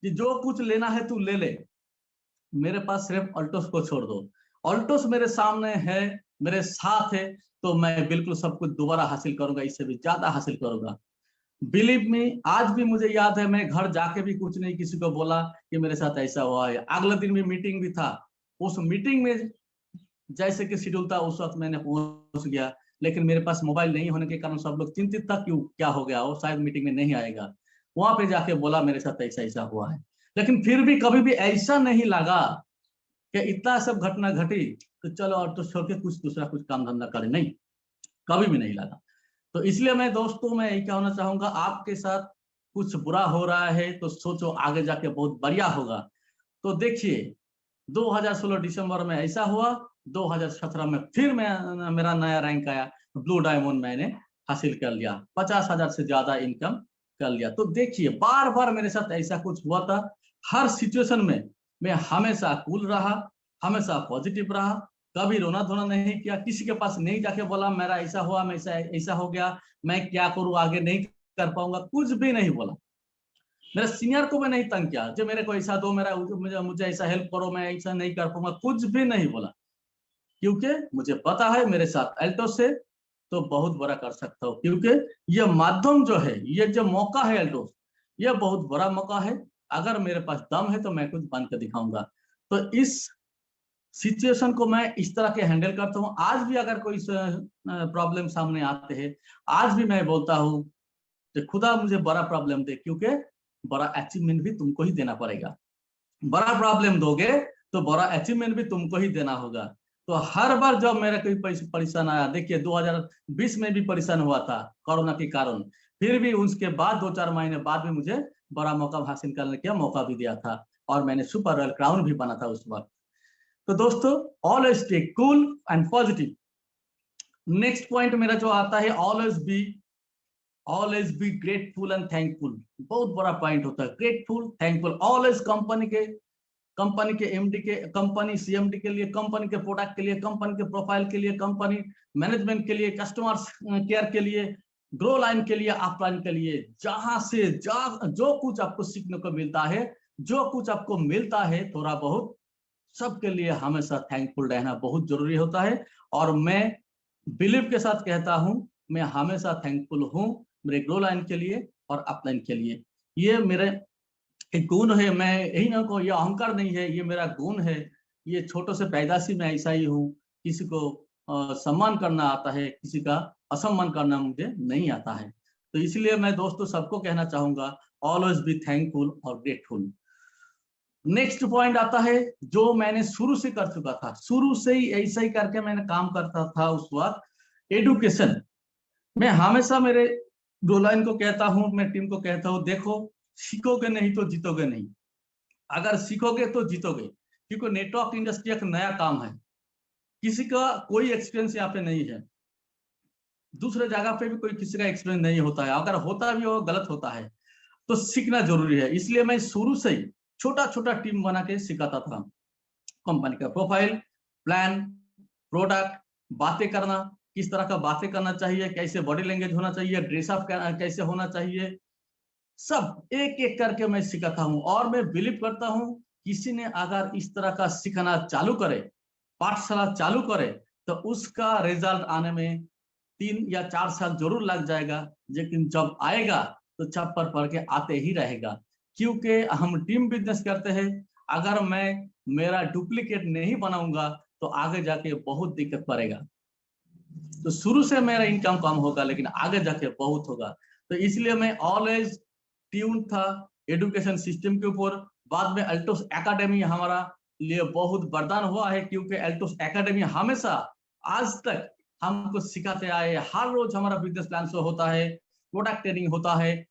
कि जो कुछ लेना है तू ले ले, मेरे पास सिर्फ ऑल्टोस को छोड़ दो। ऑल्टोस मेरे सामने है, मेरे साथ है, तो मैं बिल्कुल सब कुछ दोबारा हासिल करूंगा, इससे भी ज्यादा हासिल करूंगा। बिलीव मी, आज भी मुझे याद है, मैं घर जाके भी कुछ नहीं किसी को बोला कि मेरे साथ ऐसा हुआ है। अगले दिन भी मीटिंग भी था, उस मीटिंग में जैसे कि शेड्यूल था उस वक्त मैंने पहुंच गया, लेकिन मेरे पास मोबाइल नहीं होने के कारण सब लोग चिंतित था, क्यों, क्या हो गया, वो शायद मीटिंग में नहीं आएगा। वहां पे जाके बोला मेरे साथ ऐसा ऐसा हुआ है, लेकिन फिर भी कभी भी ऐसा नहीं लगा कि इतना सब घटना घटी तो चलो और तो छोड़ के कुछ दूसरा कुछ काम धंधा करें, नहीं, कभी भी नहीं लगा। तो इसलिए मैं दोस्तों, मैं यही कहना चाहूंगा, आपके साथ कुछ बुरा हो रहा है तो सोचो आगे जाके बहुत बढ़िया होगा। तो देखिए 2016 दिसंबर में ऐसा हुआ, 2017 में फिर मेरा नया रैंक आया, ब्लू डायमंड मैंने हासिल कर लिया, 50,000 से ज्यादा इनकम कर लिया। तो देखिए बार बार मेरे साथ ऐसा कुछ हुआ था। हर सिचुएशन में मैं हमेशा कूल रहा, हमेशा पॉजिटिव रहा, कभी रोना धोना नहीं किया, किसी के पास नहीं जाके बोला मेरा ऐसा हुआ, मैं ऐसा हो गया, मैं क्या करूं, आगे नहीं कर पाऊंगा, कुछ भी नहीं बोला। मेरे सीनियर को मैं नहीं तंग किया, जो मेरे को ऐसा दो, मेरा मुझे ऐसा हेल्प करो, मैं ऐसा नहीं कर पाऊंगा, कुछ भी नहीं बोला, क्योंकि मुझे पता है मेरे साथ एल्टोस से तो बहुत बड़ा कर सकता हूँ। क्योंकि ये माध्यम जो है, ये जो मौका है एल्टोस, ये बहुत बड़ा मौका है। अगर मेरे पास दम है तो मैं कुछ बन के दिखाऊंगा। तो इस सिचुएशन को मैं इस तरह के हैंडल करता हूँ। आज भी अगर कोई प्रॉब्लम सामने आते हैं, आज भी मैं बोलता हूँ कि खुदा मुझे बड़ा प्रॉब्लम दे, क्योंकि बड़ा अचीवमेंट भी तुमको ही देना पड़ेगा। बड़ा प्रॉब्लम दोगे तो बड़ा अचीवमेंट भी तुमको ही देना होगा। तो हर बार जब मेरा कोई परेशान आया, देखिए 2020 में भी परेशान हुआ था कोरोना के कारण, फिर भी उसके बाद 2-4 महीने बाद भी मुझे बड़ा मौका हासिल करने का मौका भी दिया था, और मैंने सुपर रॉयल क्राउन भी बना था उस वक्त। तो दोस्तों, always stay cool and positive. Next point मेरा जो आता है, always be grateful and thankful. बहुत बड़ा पॉइंट होता है, ग्रेटफुल, थैंकफुल। ऑलवेज कंपनी के एमडी के, कंपनी सीएमडी के लिए, कंपनी के प्रोडक्ट के लिए, कंपनी के प्रोफाइल के लिए, कंपनी मैनेजमेंट के लिए, कस्टमर केयर के लिए, ग्रो लाइन के लिए, अपलाइन के लिए, जहां से जो कुछ आपको सीखने को मिलता है, जो कुछ आपको मिलता है थोड़ा बहुत, सबके लिए हमेशा थैंकफुल रहना बहुत जरूरी होता है। और मैं बिलीव के साथ कहता हूं, मैं हमेशा थैंकफुल हूं मेरे ग्रो लाइन के लिए और अपलाइन के लिए। ये मेरे एक गुण है, मैं यही ना कहूँ, ये अहंकार नहीं है, ये मेरा गुण है। ये छोटे से पैदाशी में ऐसा ही हूँ। किसी को सम्मान करना आता है, किसी का असम्मान करना मुझे नहीं आता है। तो इसलिए मैं दोस्तों सबको कहना चाहूंगा, ऑलवेज बी थैंकफुल और ग्रेटफुल। नेक्स्ट पॉइंट आता है जो मैंने शुरू से कर चुका था, शुरू से ही ऐसा ही करके मैंने काम करता था उस वक्त, एडुकेशन। मैं हमेशा मेरे ग्रो लाइन को कहता हूँ, मैं टीम को कहता हूँ, देखो सीखोगे नहीं तो जीतोगे नहीं, अगर सीखोगे तो जीतोगे। क्योंकि नेटवर्क इंडस्ट्री एक नया काम है, किसी का कोई एक्सपीरियंस यहाँ पे नहीं है, दूसरे जगह पे भी कोई किसी का एक्सपीरियंस नहीं होता है, अगर होता भी हो गलत होता है। तो सीखना जरूरी है। इसलिए मैं शुरू से ही छोटा छोटा टीम बना के सिखाता था। कंपनी का प्रोफाइल, प्लान, प्रोडक्ट, बातें करना, किस तरह का बातें करना चाहिए, कैसे बॉडी लैंग्वेज होना चाहिए, ड्रेसअप कैसे होना चाहिए, सब एक एक करके मैं सिखाता हूँ। और मैं बिलीव करता हूँ किसी ने अगर इस तरह का सीखना चालू करे पाठशाला चालू करे तो उसका रिजल्ट आने में 3 या 4 साल जरूर लग जाएगा, लेकिन जब आएगा तो चप्पर पड़ के आते ही रहेगा, क्योंकि हम टीम बिजनेस करते हैं। अगर मैं मेरा डुप्लीकेट नहीं बनाऊंगा तो आगे जाके बहुत दिक्कत पड़ेगा। तो शुरू से मेरा इनकम कम होगा, लेकिन आगे जाके बहुत होगा। तो इसलिए मैं ऑलवेज ट्यून था एजुकेशन सिस्टम के ऊपर। बाद में अल्टोस एकेडमी हमारा लिए बहुत वरदान हुआ है, क्योंकि अल्टोस एकेडमी हमेशा आज तक हमको सिखाते आए। हर रोज हमारा बिजनेस प्लान शो होता है, प्रोडक्ट ट्रेनिंग होता है,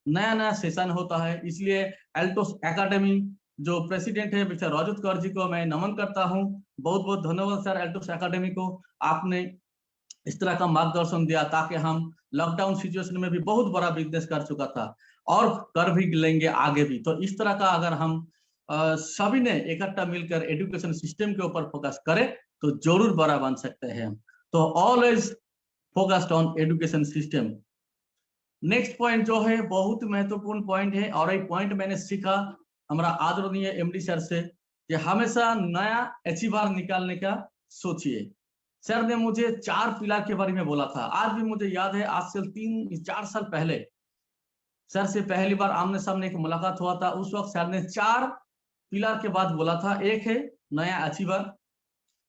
नया नया सेशन होता है। इसलिए अल्टोस एकेडमी जो प्रेसिडेंट है मिस्टर रजत कौर जी को मैं नमन करता हूँ। बहुत बहुत धन्यवाद सर अल्टोस एकेडमी को, आपने इस तरह का मार्गदर्शन दिया ताकि हम लॉकडाउन सिचुएशन में भी बहुत बड़ा बिजनेस कर चुका था और कर भी लेंगे आगे भी। तो इस तरह का अगर हम सभी ने इकट्ठा मिलकर एजुकेशन सिस्टम के ऊपर फोकस करें तो जरूर बड़ा बन सकते हैं। तो always focused on education system. Next point जो है बहुत महत्वपूर्ण पॉइंट है, और एक पॉइंट मैंने सीखा हमारा आदरणीय एमडी सर से कि हमेशा नया अचीवर निकालने का सोचिए। सर ने मुझे 4 पिलर के बारे में बोला था, आज भी मुझे याद है। आज से 3-4 साल पहले सर से पहली बार आमने सामने एक मुलाकात हुआ था। उस वक्त सर ने 4 पिलर के बाद बोला था, एक है नया अचीवर,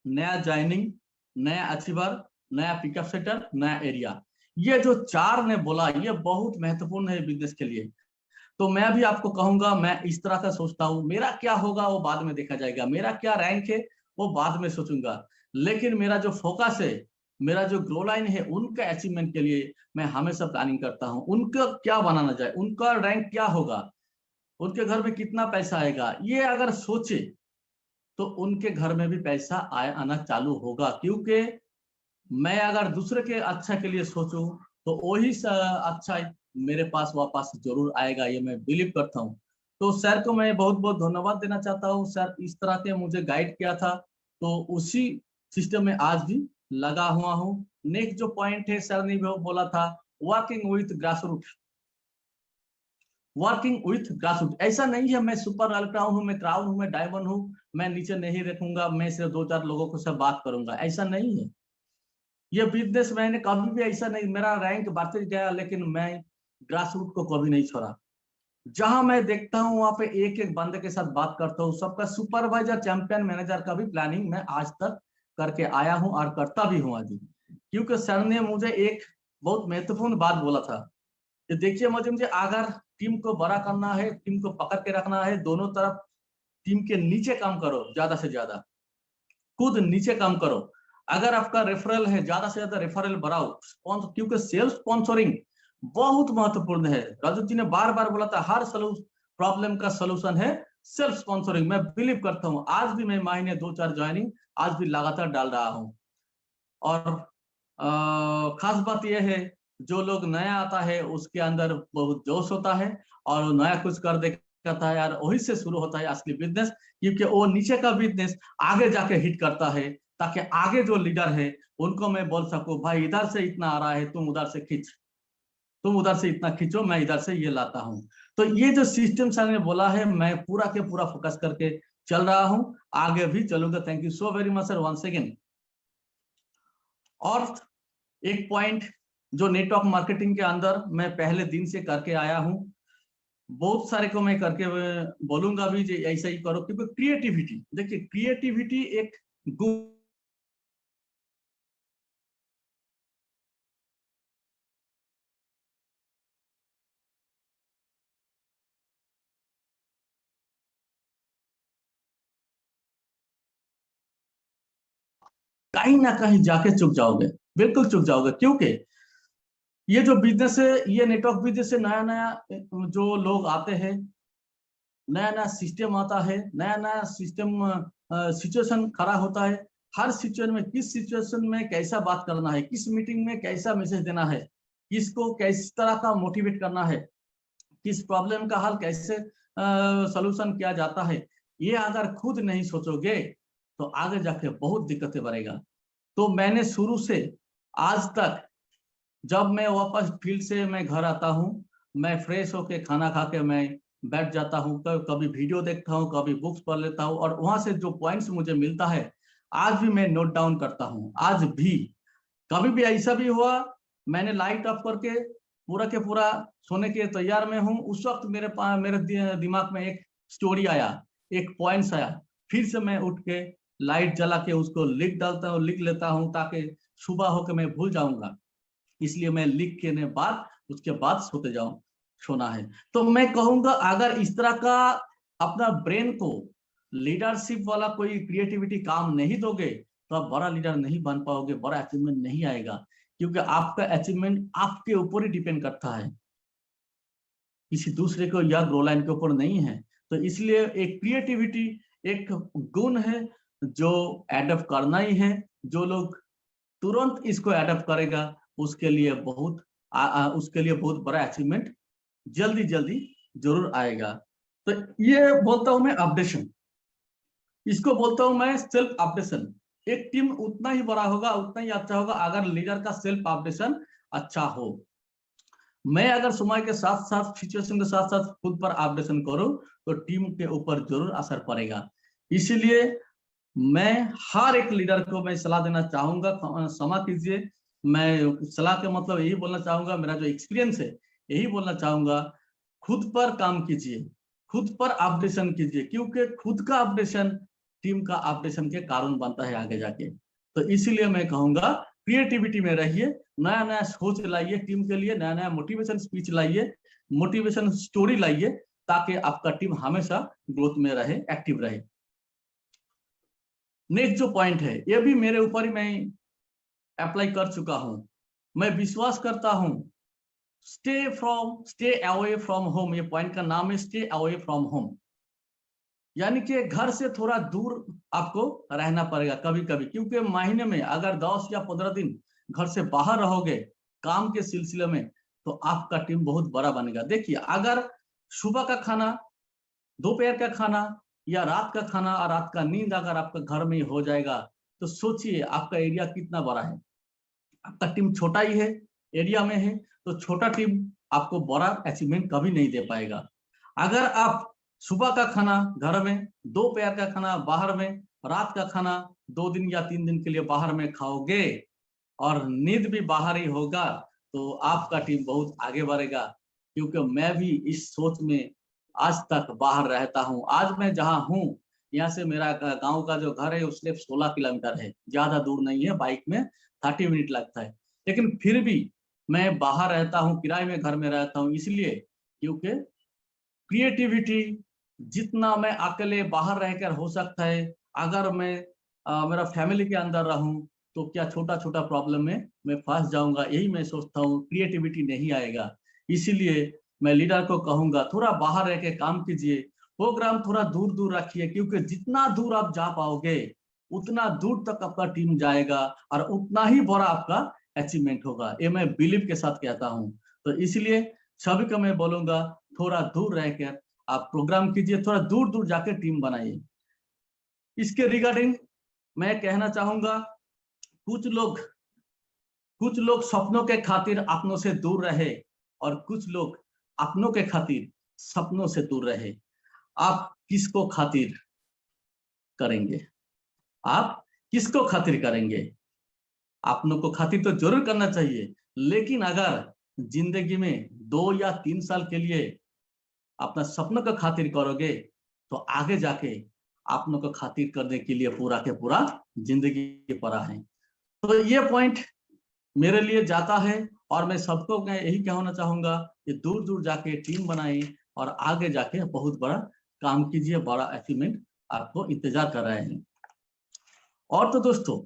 नया ज्वाइनिंग, नया अचीवर, नया पिकअप सेटर, नया एरिया। ये जो 4 ने बोला ये बहुत महत्वपूर्ण है बिजनेस के लिए। तो मैं भी आपको कहूंगा, मैं इस तरह का सोचता हूँ, मेरा क्या होगा वो बाद में देखा जाएगा, मेरा क्या रैंक है वो बाद में सोचूंगा, लेकिन मेरा जो फोकस है, मेरा जो ग्रो लाइन है, उनका अचीवमेंट के लिए मैं हमेशा प्लानिंग करता हूँ। उनका क्या बनाना जाए, उनका रैंक क्या होगा, उनके घर में कितना पैसा आएगा, ये अगर सोचे तो उनके घर में भी पैसा आना चालू होगा। क्योंकि मैं अगर दूसरे के अच्छा के लिए सोचूं तो वही अच्छा मेरे पास वापस जरूर आएगा, ये मैं बिलीव करता हूँ। तो सर को मैं बहुत बहुत धन्यवाद देना चाहता हूँ। सर इस तरह के मुझे गाइड किया था, तो उसी सिस्टम में आज भी लगा हुआ हूँ। नेक्स्ट जो पॉइंट है, सर ने भी बोला था working with grassroot. Working with grassroot ऐसा नहीं है मैं सुपर अल्ट्रा हूँ, मैं क्राउन हूँ, मैं डायमंड हूँ, मैं नीचे नहीं रखूंगा, मैं सिर्फ 2-4 लोगों को सब बात करूंगा, ऐसा नहीं है। ये बिजनेस मैंने कभी भी ऐसा नहीं, मेरा रैंक बढ़ते गया लेकिन मैं ग्रासरूट को कभी नहीं छोड़ा। जहां मैं देखता हूं वहां पे एक एक बंदे के साथ बात करता हूँ, सबका सुपरवाइजर, चैंपियन, मैनेजर का भी प्लानिंग मैं आज तक करके आया हूं और करता भी हूं आज। क्योंकि सर ने मुझे एक बहुत महत्वपूर्ण बात बोला था कि देखिए मुझे अगर टीम को बड़ा करना है, टीम को पकड़ के रखना है, दोनों तरफ टीम के नीचे काम करो, ज्यादा से ज्यादा खुद नीचे काम करो। अगर आपका रेफरल है, ज्यादा से ज्यादा रेफरल बढ़ाओ, क्योंकि सेल्फ स्पॉन्सरिंग बहुत महत्वपूर्ण है। राजू जी ने बार बार बोला था हर प्रॉब्लम का सोल्यूशन है सेल्फ स्पॉन्सरिंग। मैं बिलीव करता हूँ, आज भी मैं महीने 2-4 ज्वाइनिंग आज भी लगातार डाल रहा हूँ। और खास बात यह है जो लोग नया आता है उसके अंदर बहुत जोश होता है और नया कुछ कर देखता है यार, वही से शुरू होता है असली बिजनेस। क्योंकि वो नीचे का बिजनेस आगे जाके हिट करता है, ताकि आगे जो लीडर है उनको मैं बोल सकूं भाई इधर से इतना आ रहा है, तुम उधर से खींच, तुम उधर से इतना खींचो, मैं इधर से ये लाता हूं। तो ये जो सिस्टम सर ने बोला है मैं पूरा के पूरा फोकस करके चल रहा हूं, आगे भी चलूंगा। Thank you so very much sir once again. और एक पॉइंट जो नेटवर्क मार्केटिंग के अंदर मैं पहले दिन से करके आया हूं, बहुत सारे को मैं करके बोलूंगा भी ऐसा ही करो। क्योंकि क्रिएटिविटी, देखिए क्रिएटिविटी एक गुण कहीं ना कहीं जाके चुक जाओगे, बिल्कुल चुक जाओगे। क्योंकि ये जो बिजनेस है, ये नेटवर्क बिजनेस से नया नया जो लोग आते हैं, नया नया सिस्टम आता है, नया नया सिस्टम सिचुएशन खड़ा होता है। हर सिचुएशन में किस सिचुएशन में कैसा बात करना है, किस मीटिंग में कैसा मैसेज देना है, किसको किस तरह का मोटिवेट करना है, किस प्रॉब्लम का हल कैसे सॉल्यूशन किया जाता है, ये अगर खुद नहीं सोचोगे तो आगे जाके बहुत दिक्कतें बढ़ेगा। तो मैंने शुरू से आज तक जब मैं वापस फील्ड से मैं घर आता हूँ, मैं फ्रेश होके खाना खा के मैं बैठ जाता हूँ, कभी वीडियो देखता हूँ, कभी बुक्स पढ़ लेता हूँ, और वहां से जो पॉइंट्स मुझे मिलता है आज भी मैं नोट डाउन करता हूँ। आज भी कभी भी ऐसा भी हुआ, मैंने लाइट ऑफ करके पूरा के पूरा सोने के तैयार में हूँ, उस वक्त मेरे दिमाग में एक स्टोरी आया, एक पॉइंट्स आया, फिर से मैं उठ के लाइट जला के उसको लिख लेता हूँ ताकि सुबह होकर मैं भूल जाऊंगा, इसलिए मैं लिख के बाद उसके बाद सोना है। तो मैं कहूंगा अगर इस तरह का अपना ब्रेन को लीडरशिप वाला कोई क्रिएटिविटी काम नहीं दोगे तो आप बड़ा लीडर नहीं बन पाओगे, बड़ा अचीवमेंट नहीं आएगा, क्योंकि आपका अचीवमेंट आपके ऊपर ही डिपेंड करता है, किसी दूसरे को या ग्रो लाइन के ऊपर नहीं है। तो इसलिए एक क्रिएटिविटी एक गुण है जो एडप्ट करना ही है। जो लोग तुरंत इसको एडप्ट करेगा उसके लिए बहुत बड़ा अचीवमेंट जल्दी जल्दी जरूर आएगा। तो ये बोलता हूं मैं अपडेशन, इसको बोलता हूं मैं सेल्फ अपडेशन। एक टीम उतना ही बड़ा होगा, उतना ही अच्छा होगा अगर लीडर का सेल्फ अपडेशन अच्छा हो। मैं अगर समय के साथ साथ सिचुएशन के साथ साथ खुद पर अपडेशन करूं तो टीम के ऊपर जरूर असर पड़ेगा। इसीलिए मैं हर एक लीडर को मैं सलाह देना चाहूंगा, क्षमा कीजिए, मैं सलाह के मतलब यही बोलना चाहूंगा, मेरा जो एक्सपीरियंस है यही बोलना चाहूंगा, खुद पर काम कीजिए, खुद पर अपडेशन कीजिए, क्योंकि खुद का अपडेशन टीम का अपडेशन के कारण बनता है आगे जाके। तो इसीलिए मैं कहूंगा क्रिएटिविटी में रहिए, नया नया सोच लाइए, टीम के लिए नया नया मोटिवेशन स्पीच लाइए, मोटिवेशन स्टोरी लाइए, ताकि आपका टीम हमेशा ग्रोथ में रहे, एक्टिव रहे। नेक्स्ट जो पॉइंट है ये भी मेरे ऊपर ही मैं अप्लाई कर चुका हूं। मैं विश्वास करता हूं स्टे अवे फ्रॉम होम, ये पॉइंट का नाम है स्टे अवे फ्रॉम होम, यानी कि घर से थोड़ा दूर आपको रहना पड़ेगा कभी कभी, क्योंकि महीने में अगर 10 या 15 दिन घर से बाहर रहोगे काम के सिलसिले में तो आपका टीम बहुत बड़ा बनेगा। देखिए अगर सुबह का खाना, दोपहर का खाना या रात का खाना और रात का नींद अगर आपका घर में ही हो जाएगा तो सोचिए आपका एरिया कितना बड़ा है। आपका टीम छोटा ही है, एरिया में है, तो छोटा टीम आपको बड़ा अचीवमेंट कभी नहीं दे पाएगा। अगर आप सुबह का खाना घर में, दोपहर का खाना बाहर में, रात का खाना 2 दिन या 3 दिन के लिए बाहर में खाओगे और नींद भी बाहर ही होगा तो आपका टीम बहुत आगे बढ़ेगा। क्योंकि मैं भी इस सोच में आज तक बाहर रहता हूं। आज मैं जहां हूं यहाँ से मेरा गांव का जो घर है वो सिर्फ 16 किलोमीटर है, ज्यादा दूर नहीं है, बाइक में 30 मिनट लगता है, लेकिन फिर भी मैं बाहर रहता हूँ, किराए में घर में रहता हूँ, इसलिए क्योंकि क्रिएटिविटी जितना मैं अकेले बाहर रहकर हो सकता है, अगर मैं मेरा फैमिली के अंदर रहूं तो क्या छोटा छोटा प्रॉब्लम में मैं फंस जाऊंगा, यही मैं सोचता हूँ, क्रिएटिविटी नहीं आएगा। इसीलिए मैं लीडर को कहूंगा थोड़ा बाहर रह के काम कीजिए, प्रोग्राम थोड़ा दूर दूर रखिए, क्योंकि जितना दूर आप जा पाओगे उतना दूर तक आपका टीम जाएगा और उतना ही बड़ा आपका अचीवमेंट होगा, ये मैं बिलीव के साथ कहता हूँ। तो इसलिए सभी को मैं बोलूंगा थोड़ा दूर रहकर आप प्रोग्राम कीजिए, थोड़ा दूर दूर जाकर टीम बनाइए। इसके रिगार्डिंग मैं कहना चाहूंगा कुछ लोग सपनों के खातिर अपनों से दूर रहे और कुछ लोग अपनों के खातिर सपनों से दूर रहे। आप किसको खातिर करेंगे? आप किसको खातिर करेंगे? अपनों को खातिर तो जरूर करना चाहिए, लेकिन अगर जिंदगी में 2 या 3 साल के लिए अपना सपनों का खातिर करोगे तो आगे जाके अपनों को खातिर करने के लिए पूरा के पूरा जिंदगी पड़ा है। तो ये पॉइंट मेरे लिए जाता है और मैं सबको मैं यही कहना चाहूंगा कि दूर दूर जाके टीम बनाए और आगे जाके बहुत बड़ा काम कीजिए, बड़ा अचीवमेंट आपको इंतजार कर रहे हैं। और तो दोस्तों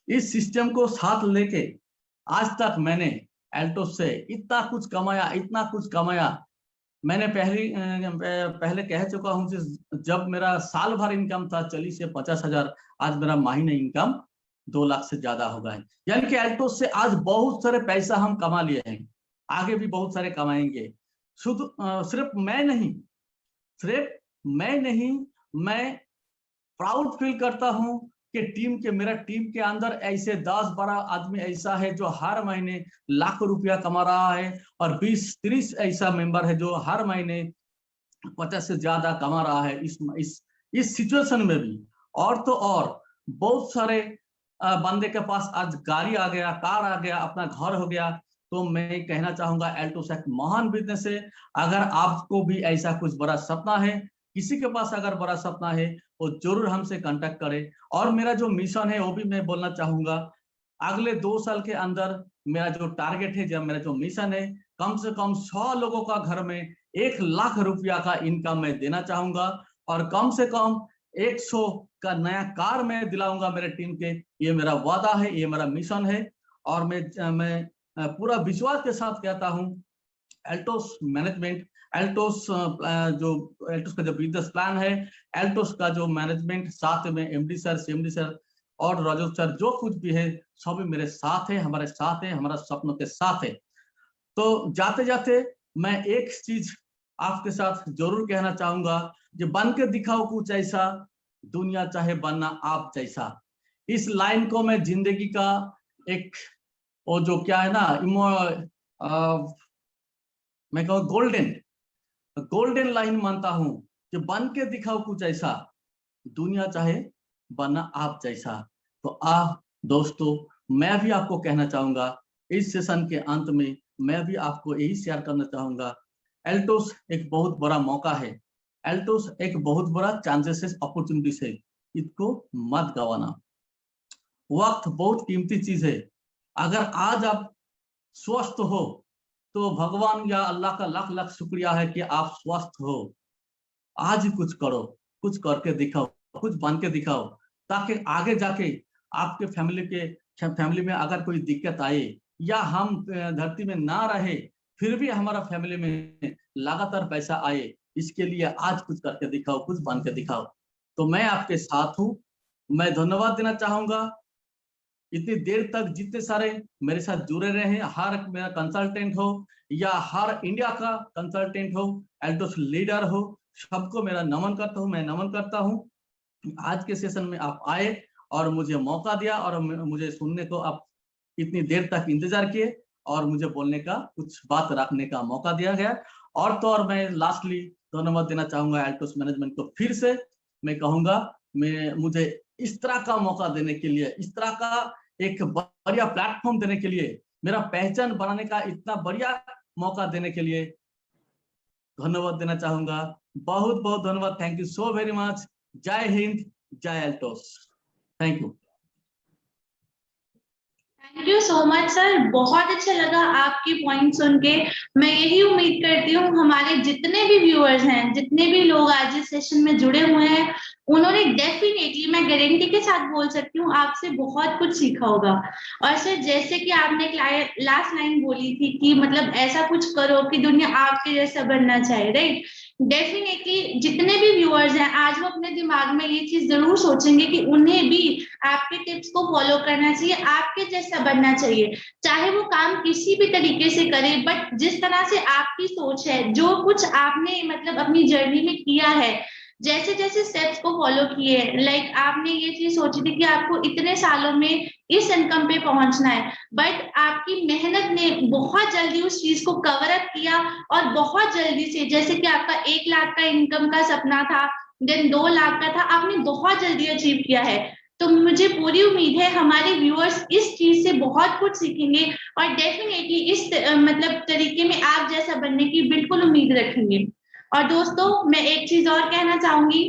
इस सिस्टम को साथ लेके आज तक मैंने एल्टोस से इतना कुछ कमाया। मैंने पहले कह चुका हूं जब मेरा साल भर इनकम था 40 से 50 हजार, आज मेरा महीने इनकम 2 लाख से ज्यादा हो गए। यानी कि एल्टोस से आज बहुत सारे पैसा हम कमा लिए हैं, आगे भी बहुत सारे कमाएंगे। सिर्फ मैं नहीं, मैं प्राउड फील करता हूं कि मेरा टीम के अंदर ऐसे 10-12 आदमी ऐसा है जो हर महीने लाखों रुपया कमा रहा है और 20-30 ऐसा मेंबर है जो हर महीने 50 से ज्यादा कमा रहा है इस सिचुएशन में भी। और तो और बहुत सारे बंदे के पास आज गाड़ी आ गया, कार आ गया, अपना घर हो गया। तो मैं कहना चाहूंगा एल्टोस एक महान बिजनेस है। अगर आपको भी ऐसा कुछ बड़ा सपना है, किसी के पास अगर बड़ा सपना है, वो जरूर हमसे कांटेक्ट करे। और मेरा जो मिशन है वो भी मैं बोलना चाहूंगा, अगले 2 साल के अंदर मेरा जो टारगेट है, जब मेरा जो मिशन है, कम से कम 100 लोगों का घर में 1 लाख रुपया का इनकम मैं देना चाहूंगा। और कम से कम 100 का नया कार मैं दिलाऊंगा मेरे टीम के। ये मेरा वादा है, ये मेरा मिशन है। और मैं पूरा विश्वास के साथ कहता हूं, एल्टोस मैनेजमेंट, एल्टोस का जो बिजनेस प्लान है, एल्टोस का जो मैनेजमेंट, साथ में एमडी सर, सीएमडी सर और राजू सर, जो कुछ भी है सभी मेरे साथ है, हमारे साथ है, हमारा सपनों के साथ है। तो जाते जाते मैं एक चीज आपके साथ जरूर कहना चाहूंगा, जो बन के दिखाओ कुछ ऐसा, दुनिया चाहे बनना आप जैसा। इस लाइन को मैं जिंदगी का एक, और जो क्या है ना, मैं कहूँ गोल्डन लाइन मानता हूं कि बन के दिखाओ कुछ ऐसा, दुनिया चाहे बनना आप जैसा। तो आप दोस्तों, मैं भी आपको कहना चाहूंगा, इस सेशन के अंत में मैं भी आपको यही शेयर करना चाहूंगा, एल्टोस एक बहुत बड़ा मौका है, एल्टोस एक बहुत बड़ा चांसेस, अपॉर्चुनिटीज है, इसको मत गवाना। वक्त बहुत कीमती चीज है। अगर आज आप स्वस्थ हो तो भगवान या अल्लाह का लाख लाख शुक्रिया है कि आप स्वस्थ हो। आज ही कुछ करो, कुछ करके दिखाओ, कुछ बन के दिखाओ, ताकि आगे जाके आपके फैमिली में अगर कोई दिक्कत आए या हम धरती में ना रहे, फिर भी हमारा फैमिली में लगातार पैसा आए, इसके लिए आज कुछ करके दिखाओ, कुछ बन के दिखाओ। तो मैं आपके साथ हूं। मैं धन्यवाद देना चाहूंगा इतनी देर तक जितने सारे मेरे साथ जुड़े रहे हैं, हर मेरा कंसल्टेंट हो या हर इंडिया का कंसल्टेंट हो, एल्टोस लीडर हो, सबको मेरा नमन करता हूं। मैं नमन करता हूं आज के सेशन में आप आए और मुझे मौका दिया, और मुझे सुनने को आप इतनी देर तक इंतजार किए, और मुझे बोलने का, कुछ बात रखने का मौका दिया गया। और तो और मैं लास्टली धन्यवाद देना चाहूंगा एल्टोस मैनेजमेंट को। फिर से मैं कहूंगा, मुझे इस तरह का मौका देने के लिए, इस तरह का एक बढ़िया प्लेटफॉर्म देने के लिए, मेरा पहचान बनाने का इतना बढ़िया मौका देने के लिए धन्यवाद देना चाहूंगा। बहुत बहुत धन्यवाद। Thank you so very much. जय हिंद, जय एल्टोस। Thank you. Thank you so much sir, बहुत अच्छा लगा आपके पॉइंट सुन के। मैं यही उम्मीद करती हूँ हमारे जितने भी व्यूअर्स हैं, जितने भी लोग आज इस सेशन में जुड़े हुए हैं, उन्होंने डेफिनेटली, मैं गारंटी के साथ बोल सकती हूँ, आपसे बहुत कुछ सीखा होगा। और सर, जैसे कि आपने लास्ट लाइन बोली थी कि मतलब ऐसा कुछ करो कि दुनिया आपके जैसा बनना चाहे, राइट? डेफिनेटली जितने भी व्यूअर्स हैं आज वो अपने दिमाग में ये चीज जरूर सोचेंगे कि उन्हें भी आपके टिप्स को फॉलो करना चाहिए, आपके जैसा बनना चाहिए। चाहे वो काम किसी भी तरीके से करे, बट जिस तरह से आपकी सोच है, जो कुछ आपने मतलब अपनी जर्नी में किया है, जैसे जैसे स्टेप्स को फॉलो किए, लाइक आपने ये चीज सोची थी कि आपको इतने सालों में इस इनकम पे पहुंचना है, बट आपकी मेहनत ने बहुत जल्दी उस चीज को कवर अप किया, और बहुत जल्दी से, जैसे कि आपका 1 लाख का इनकम का सपना था, देन 2 लाख का था, आपने बहुत जल्दी अचीव किया है। तो मुझे पूरी उम्मीद है हमारे व्यूअर्स इस चीज से बहुत कुछ सीखेंगे, और डेफिनेटली इस मतलब तरीके में आप जैसा बनने की बिल्कुल उम्मीद रखेंगे। और दोस्तों, मैं एक चीज और कहना चाहूंगी,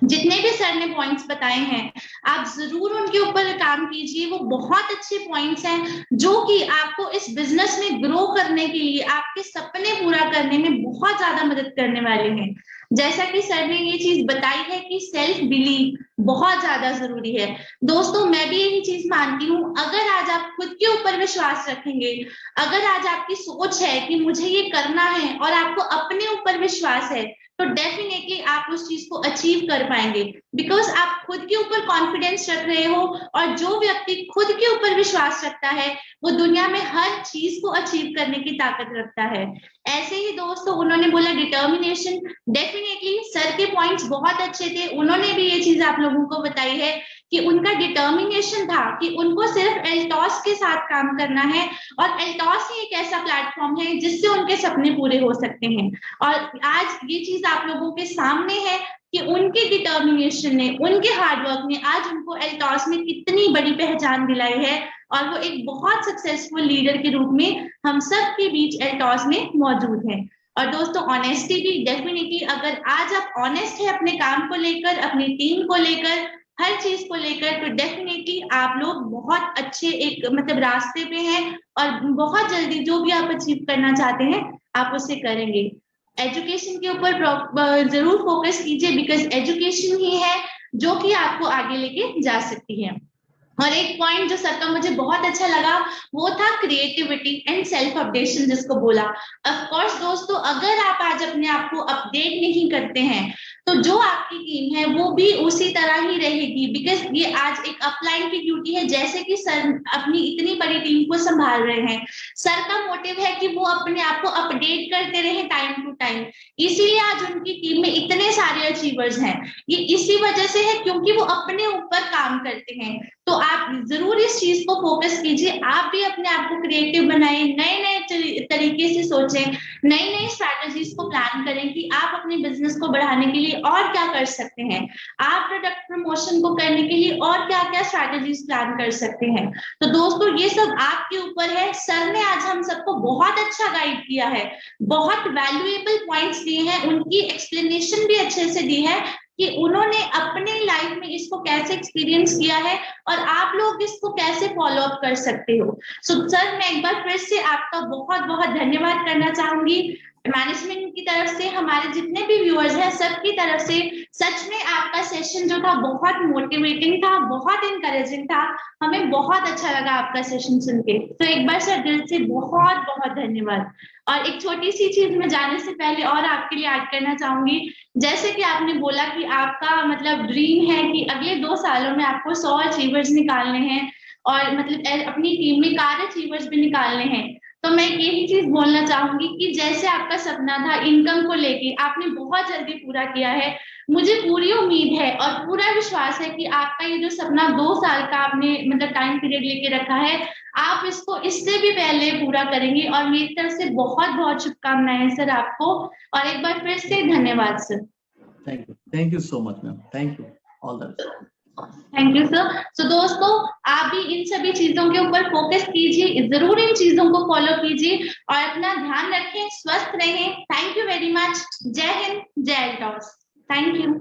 जितने भी सर ने पॉइंट्स बताए हैं, आप जरूर उनके ऊपर काम कीजिए। वो बहुत अच्छे पॉइंट्स हैं जो कि आपको इस बिजनेस में ग्रो करने के लिए, आपके सपने पूरा करने में बहुत ज्यादा मदद करने वाले हैं। जैसा कि सर ने ये चीज बताई है कि सेल्फ बिलीव बहुत ज्यादा जरूरी है। दोस्तों, मैं भी यही चीज मानती हूँ, अगर आज आप खुद के ऊपर विश्वास रखेंगे, अगर आज आपकी सोच है कि मुझे ये करना है और आपको अपने ऊपर विश्वास है, तो डेफिनेटली आप उस चीज को अचीव कर पाएंगे, बिकॉज आप खुद के ऊपर कॉन्फिडेंस रख रहे हो। और जो व्यक्ति खुद के ऊपर विश्वास रखता है, वो दुनिया में हर चीज को अचीव करने की ताकत रखता है। ऐसे ही दोस्तों, उन्होंने बोला डिटर्मिनेशन, डेफिनेटली सर के पॉइंट्स बहुत अच्छे थे। उन्होंने भी ये चीज आप लोगों को बताई है कि उनका डिटर्मिनेशन था कि उनको सिर्फ एल्टोस के साथ काम करना है, और एल्टोस ही एक ऐसा प्लेटफॉर्म है जिससे उनके सपने पूरे हो सकते हैं। और आज ये चीज आप लोगों के सामने है कि उनके डिटर्मिनेशन ने, उनके हार्डवर्क ने आज उनको एल्टॉस में कितनी बड़ी पहचान दिलाई है, और वो एक बहुत सक्सेसफुल लीडर के रूप में हम सब के बीच एल्टॉस में मौजूद है। और दोस्तों ऑनेस्टी भी डेफिनेटली, अगर आज आप ऑनेस्ट है अपने काम को लेकर, अपनी टीम को लेकर, हर चीज को लेकर, तो डेफिनेटली आप लोग बहुत अच्छे एक मतलब रास्ते पे हैं, और बहुत जल्दी जो भी आप अचीव करना चाहते हैं आप उसे करेंगे। एजुकेशन के ऊपर जरूर फोकस कीजिए, बिकॉज एजुकेशन ही है जो कि आपको आगे लेके जा सकती है। और एक पॉइंट जो सर का मुझे बहुत अच्छा लगा वो था क्रिएटिविटी एंड सेल्फ अपडेशन, जिसको बोला। ऑफ कोर्स दोस्तों, अगर आप आज अपने आप को अपडेट नहीं करते हैं तो जो आपकी टीम है वो भी उसी तरह ही रहेगी, बिकॉज ये आज एक अपलाइन की ड्यूटी है। जैसे कि सर अपनी इतनी बड़ी टीम को संभाल रहे हैं, सर का मोटिव है कि वो अपने आप को अपडेट करते रहे टाइम टू टाइम, इसीलिए आज उनकी टीम में इतने सारे अचीवर्स हैं। ये इसी वजह से है क्योंकि वो अपने ऊपर काम करते हैं। तो आप जरूर इस चीज को फोकस कीजिए, आप भी अपने आप को क्रिएटिव बनाएं, नए नए तरीके से सोचें, नई नई स्ट्रैटेजीज को प्लान करें कि आप अपने बिजनेस को बढ़ाने के लिए और क्या कर सकते हैं, आप प्रोडक्ट प्रमोशन को करने के लिए और क्या क्या स्ट्रैटेजीज प्लान कर सकते हैं। तो दोस्तों ये सब आपके ऊपर है। सर ने आज हम सबको बहुत अच्छा गाइड किया है, बहुत वैल्यूएबल पॉइंट्स दिए हैं, उनकी एक्सप्लेनेशन भी अच्छे से दी है कि उन्होंने अपने लाइफ में इसको कैसे एक्सपीरियंस किया है और आप लोग इसको कैसे फॉलो अप कर सकते हो। सो सर, मैं एक बार फिर से आपका बहुत बहुत धन्यवाद करना चाहूंगी मैनेजमेंट की तरफ से, हमारे जितने भी व्यूअर्स हैं सबकी तरफ से। सच में आपका सेशन जो था बहुत मोटिवेटिंग था, बहुत इंकरेजिंग था, हमें बहुत अच्छा लगा आपका सेशन सुन के। तो एक बार सर दिल से बहुत बहुत धन्यवाद। और एक छोटी सी चीज मैं जाने से पहले और आपके लिए ऐड करना चाहूंगी, जैसे कि आपने बोला कि आपका मतलब ड्रीम है कि अगले 2 सालों में आपको 100 अचीवर्स निकालने हैं और मतलब अपनी टीम में 4 अचीवर्स भी निकालने हैं। तो मैं यही चीज बोलना चाहूंगी कि जैसे आपका सपना था इनकम को लेके, आपने बहुत जल्दी पूरा किया है। मुझे पूरी उम्मीद है और पूरा विश्वास है कि आपका ये जो सपना 2 साल का आपने मतलब टाइम पीरियड लेके रखा है, आप इसको इससे भी पहले पूरा करेंगे। और मेरी तरफ से बहुत बहुत शुभकामनाएं सर आपको, और एक बार फिर से धन्यवाद sir. Thank you so much ma'am, thank you, all the best. Thank you sir. So दोस्तों, आप भी इन सभी चीजों के ऊपर फोकस कीजिए, जरूर इन चीजों को फॉलो कीजिए और अपना ध्यान रखें, स्वस्थ रहें। Thank you very much. जय हिंद, जय एल्टॉस। Thank you.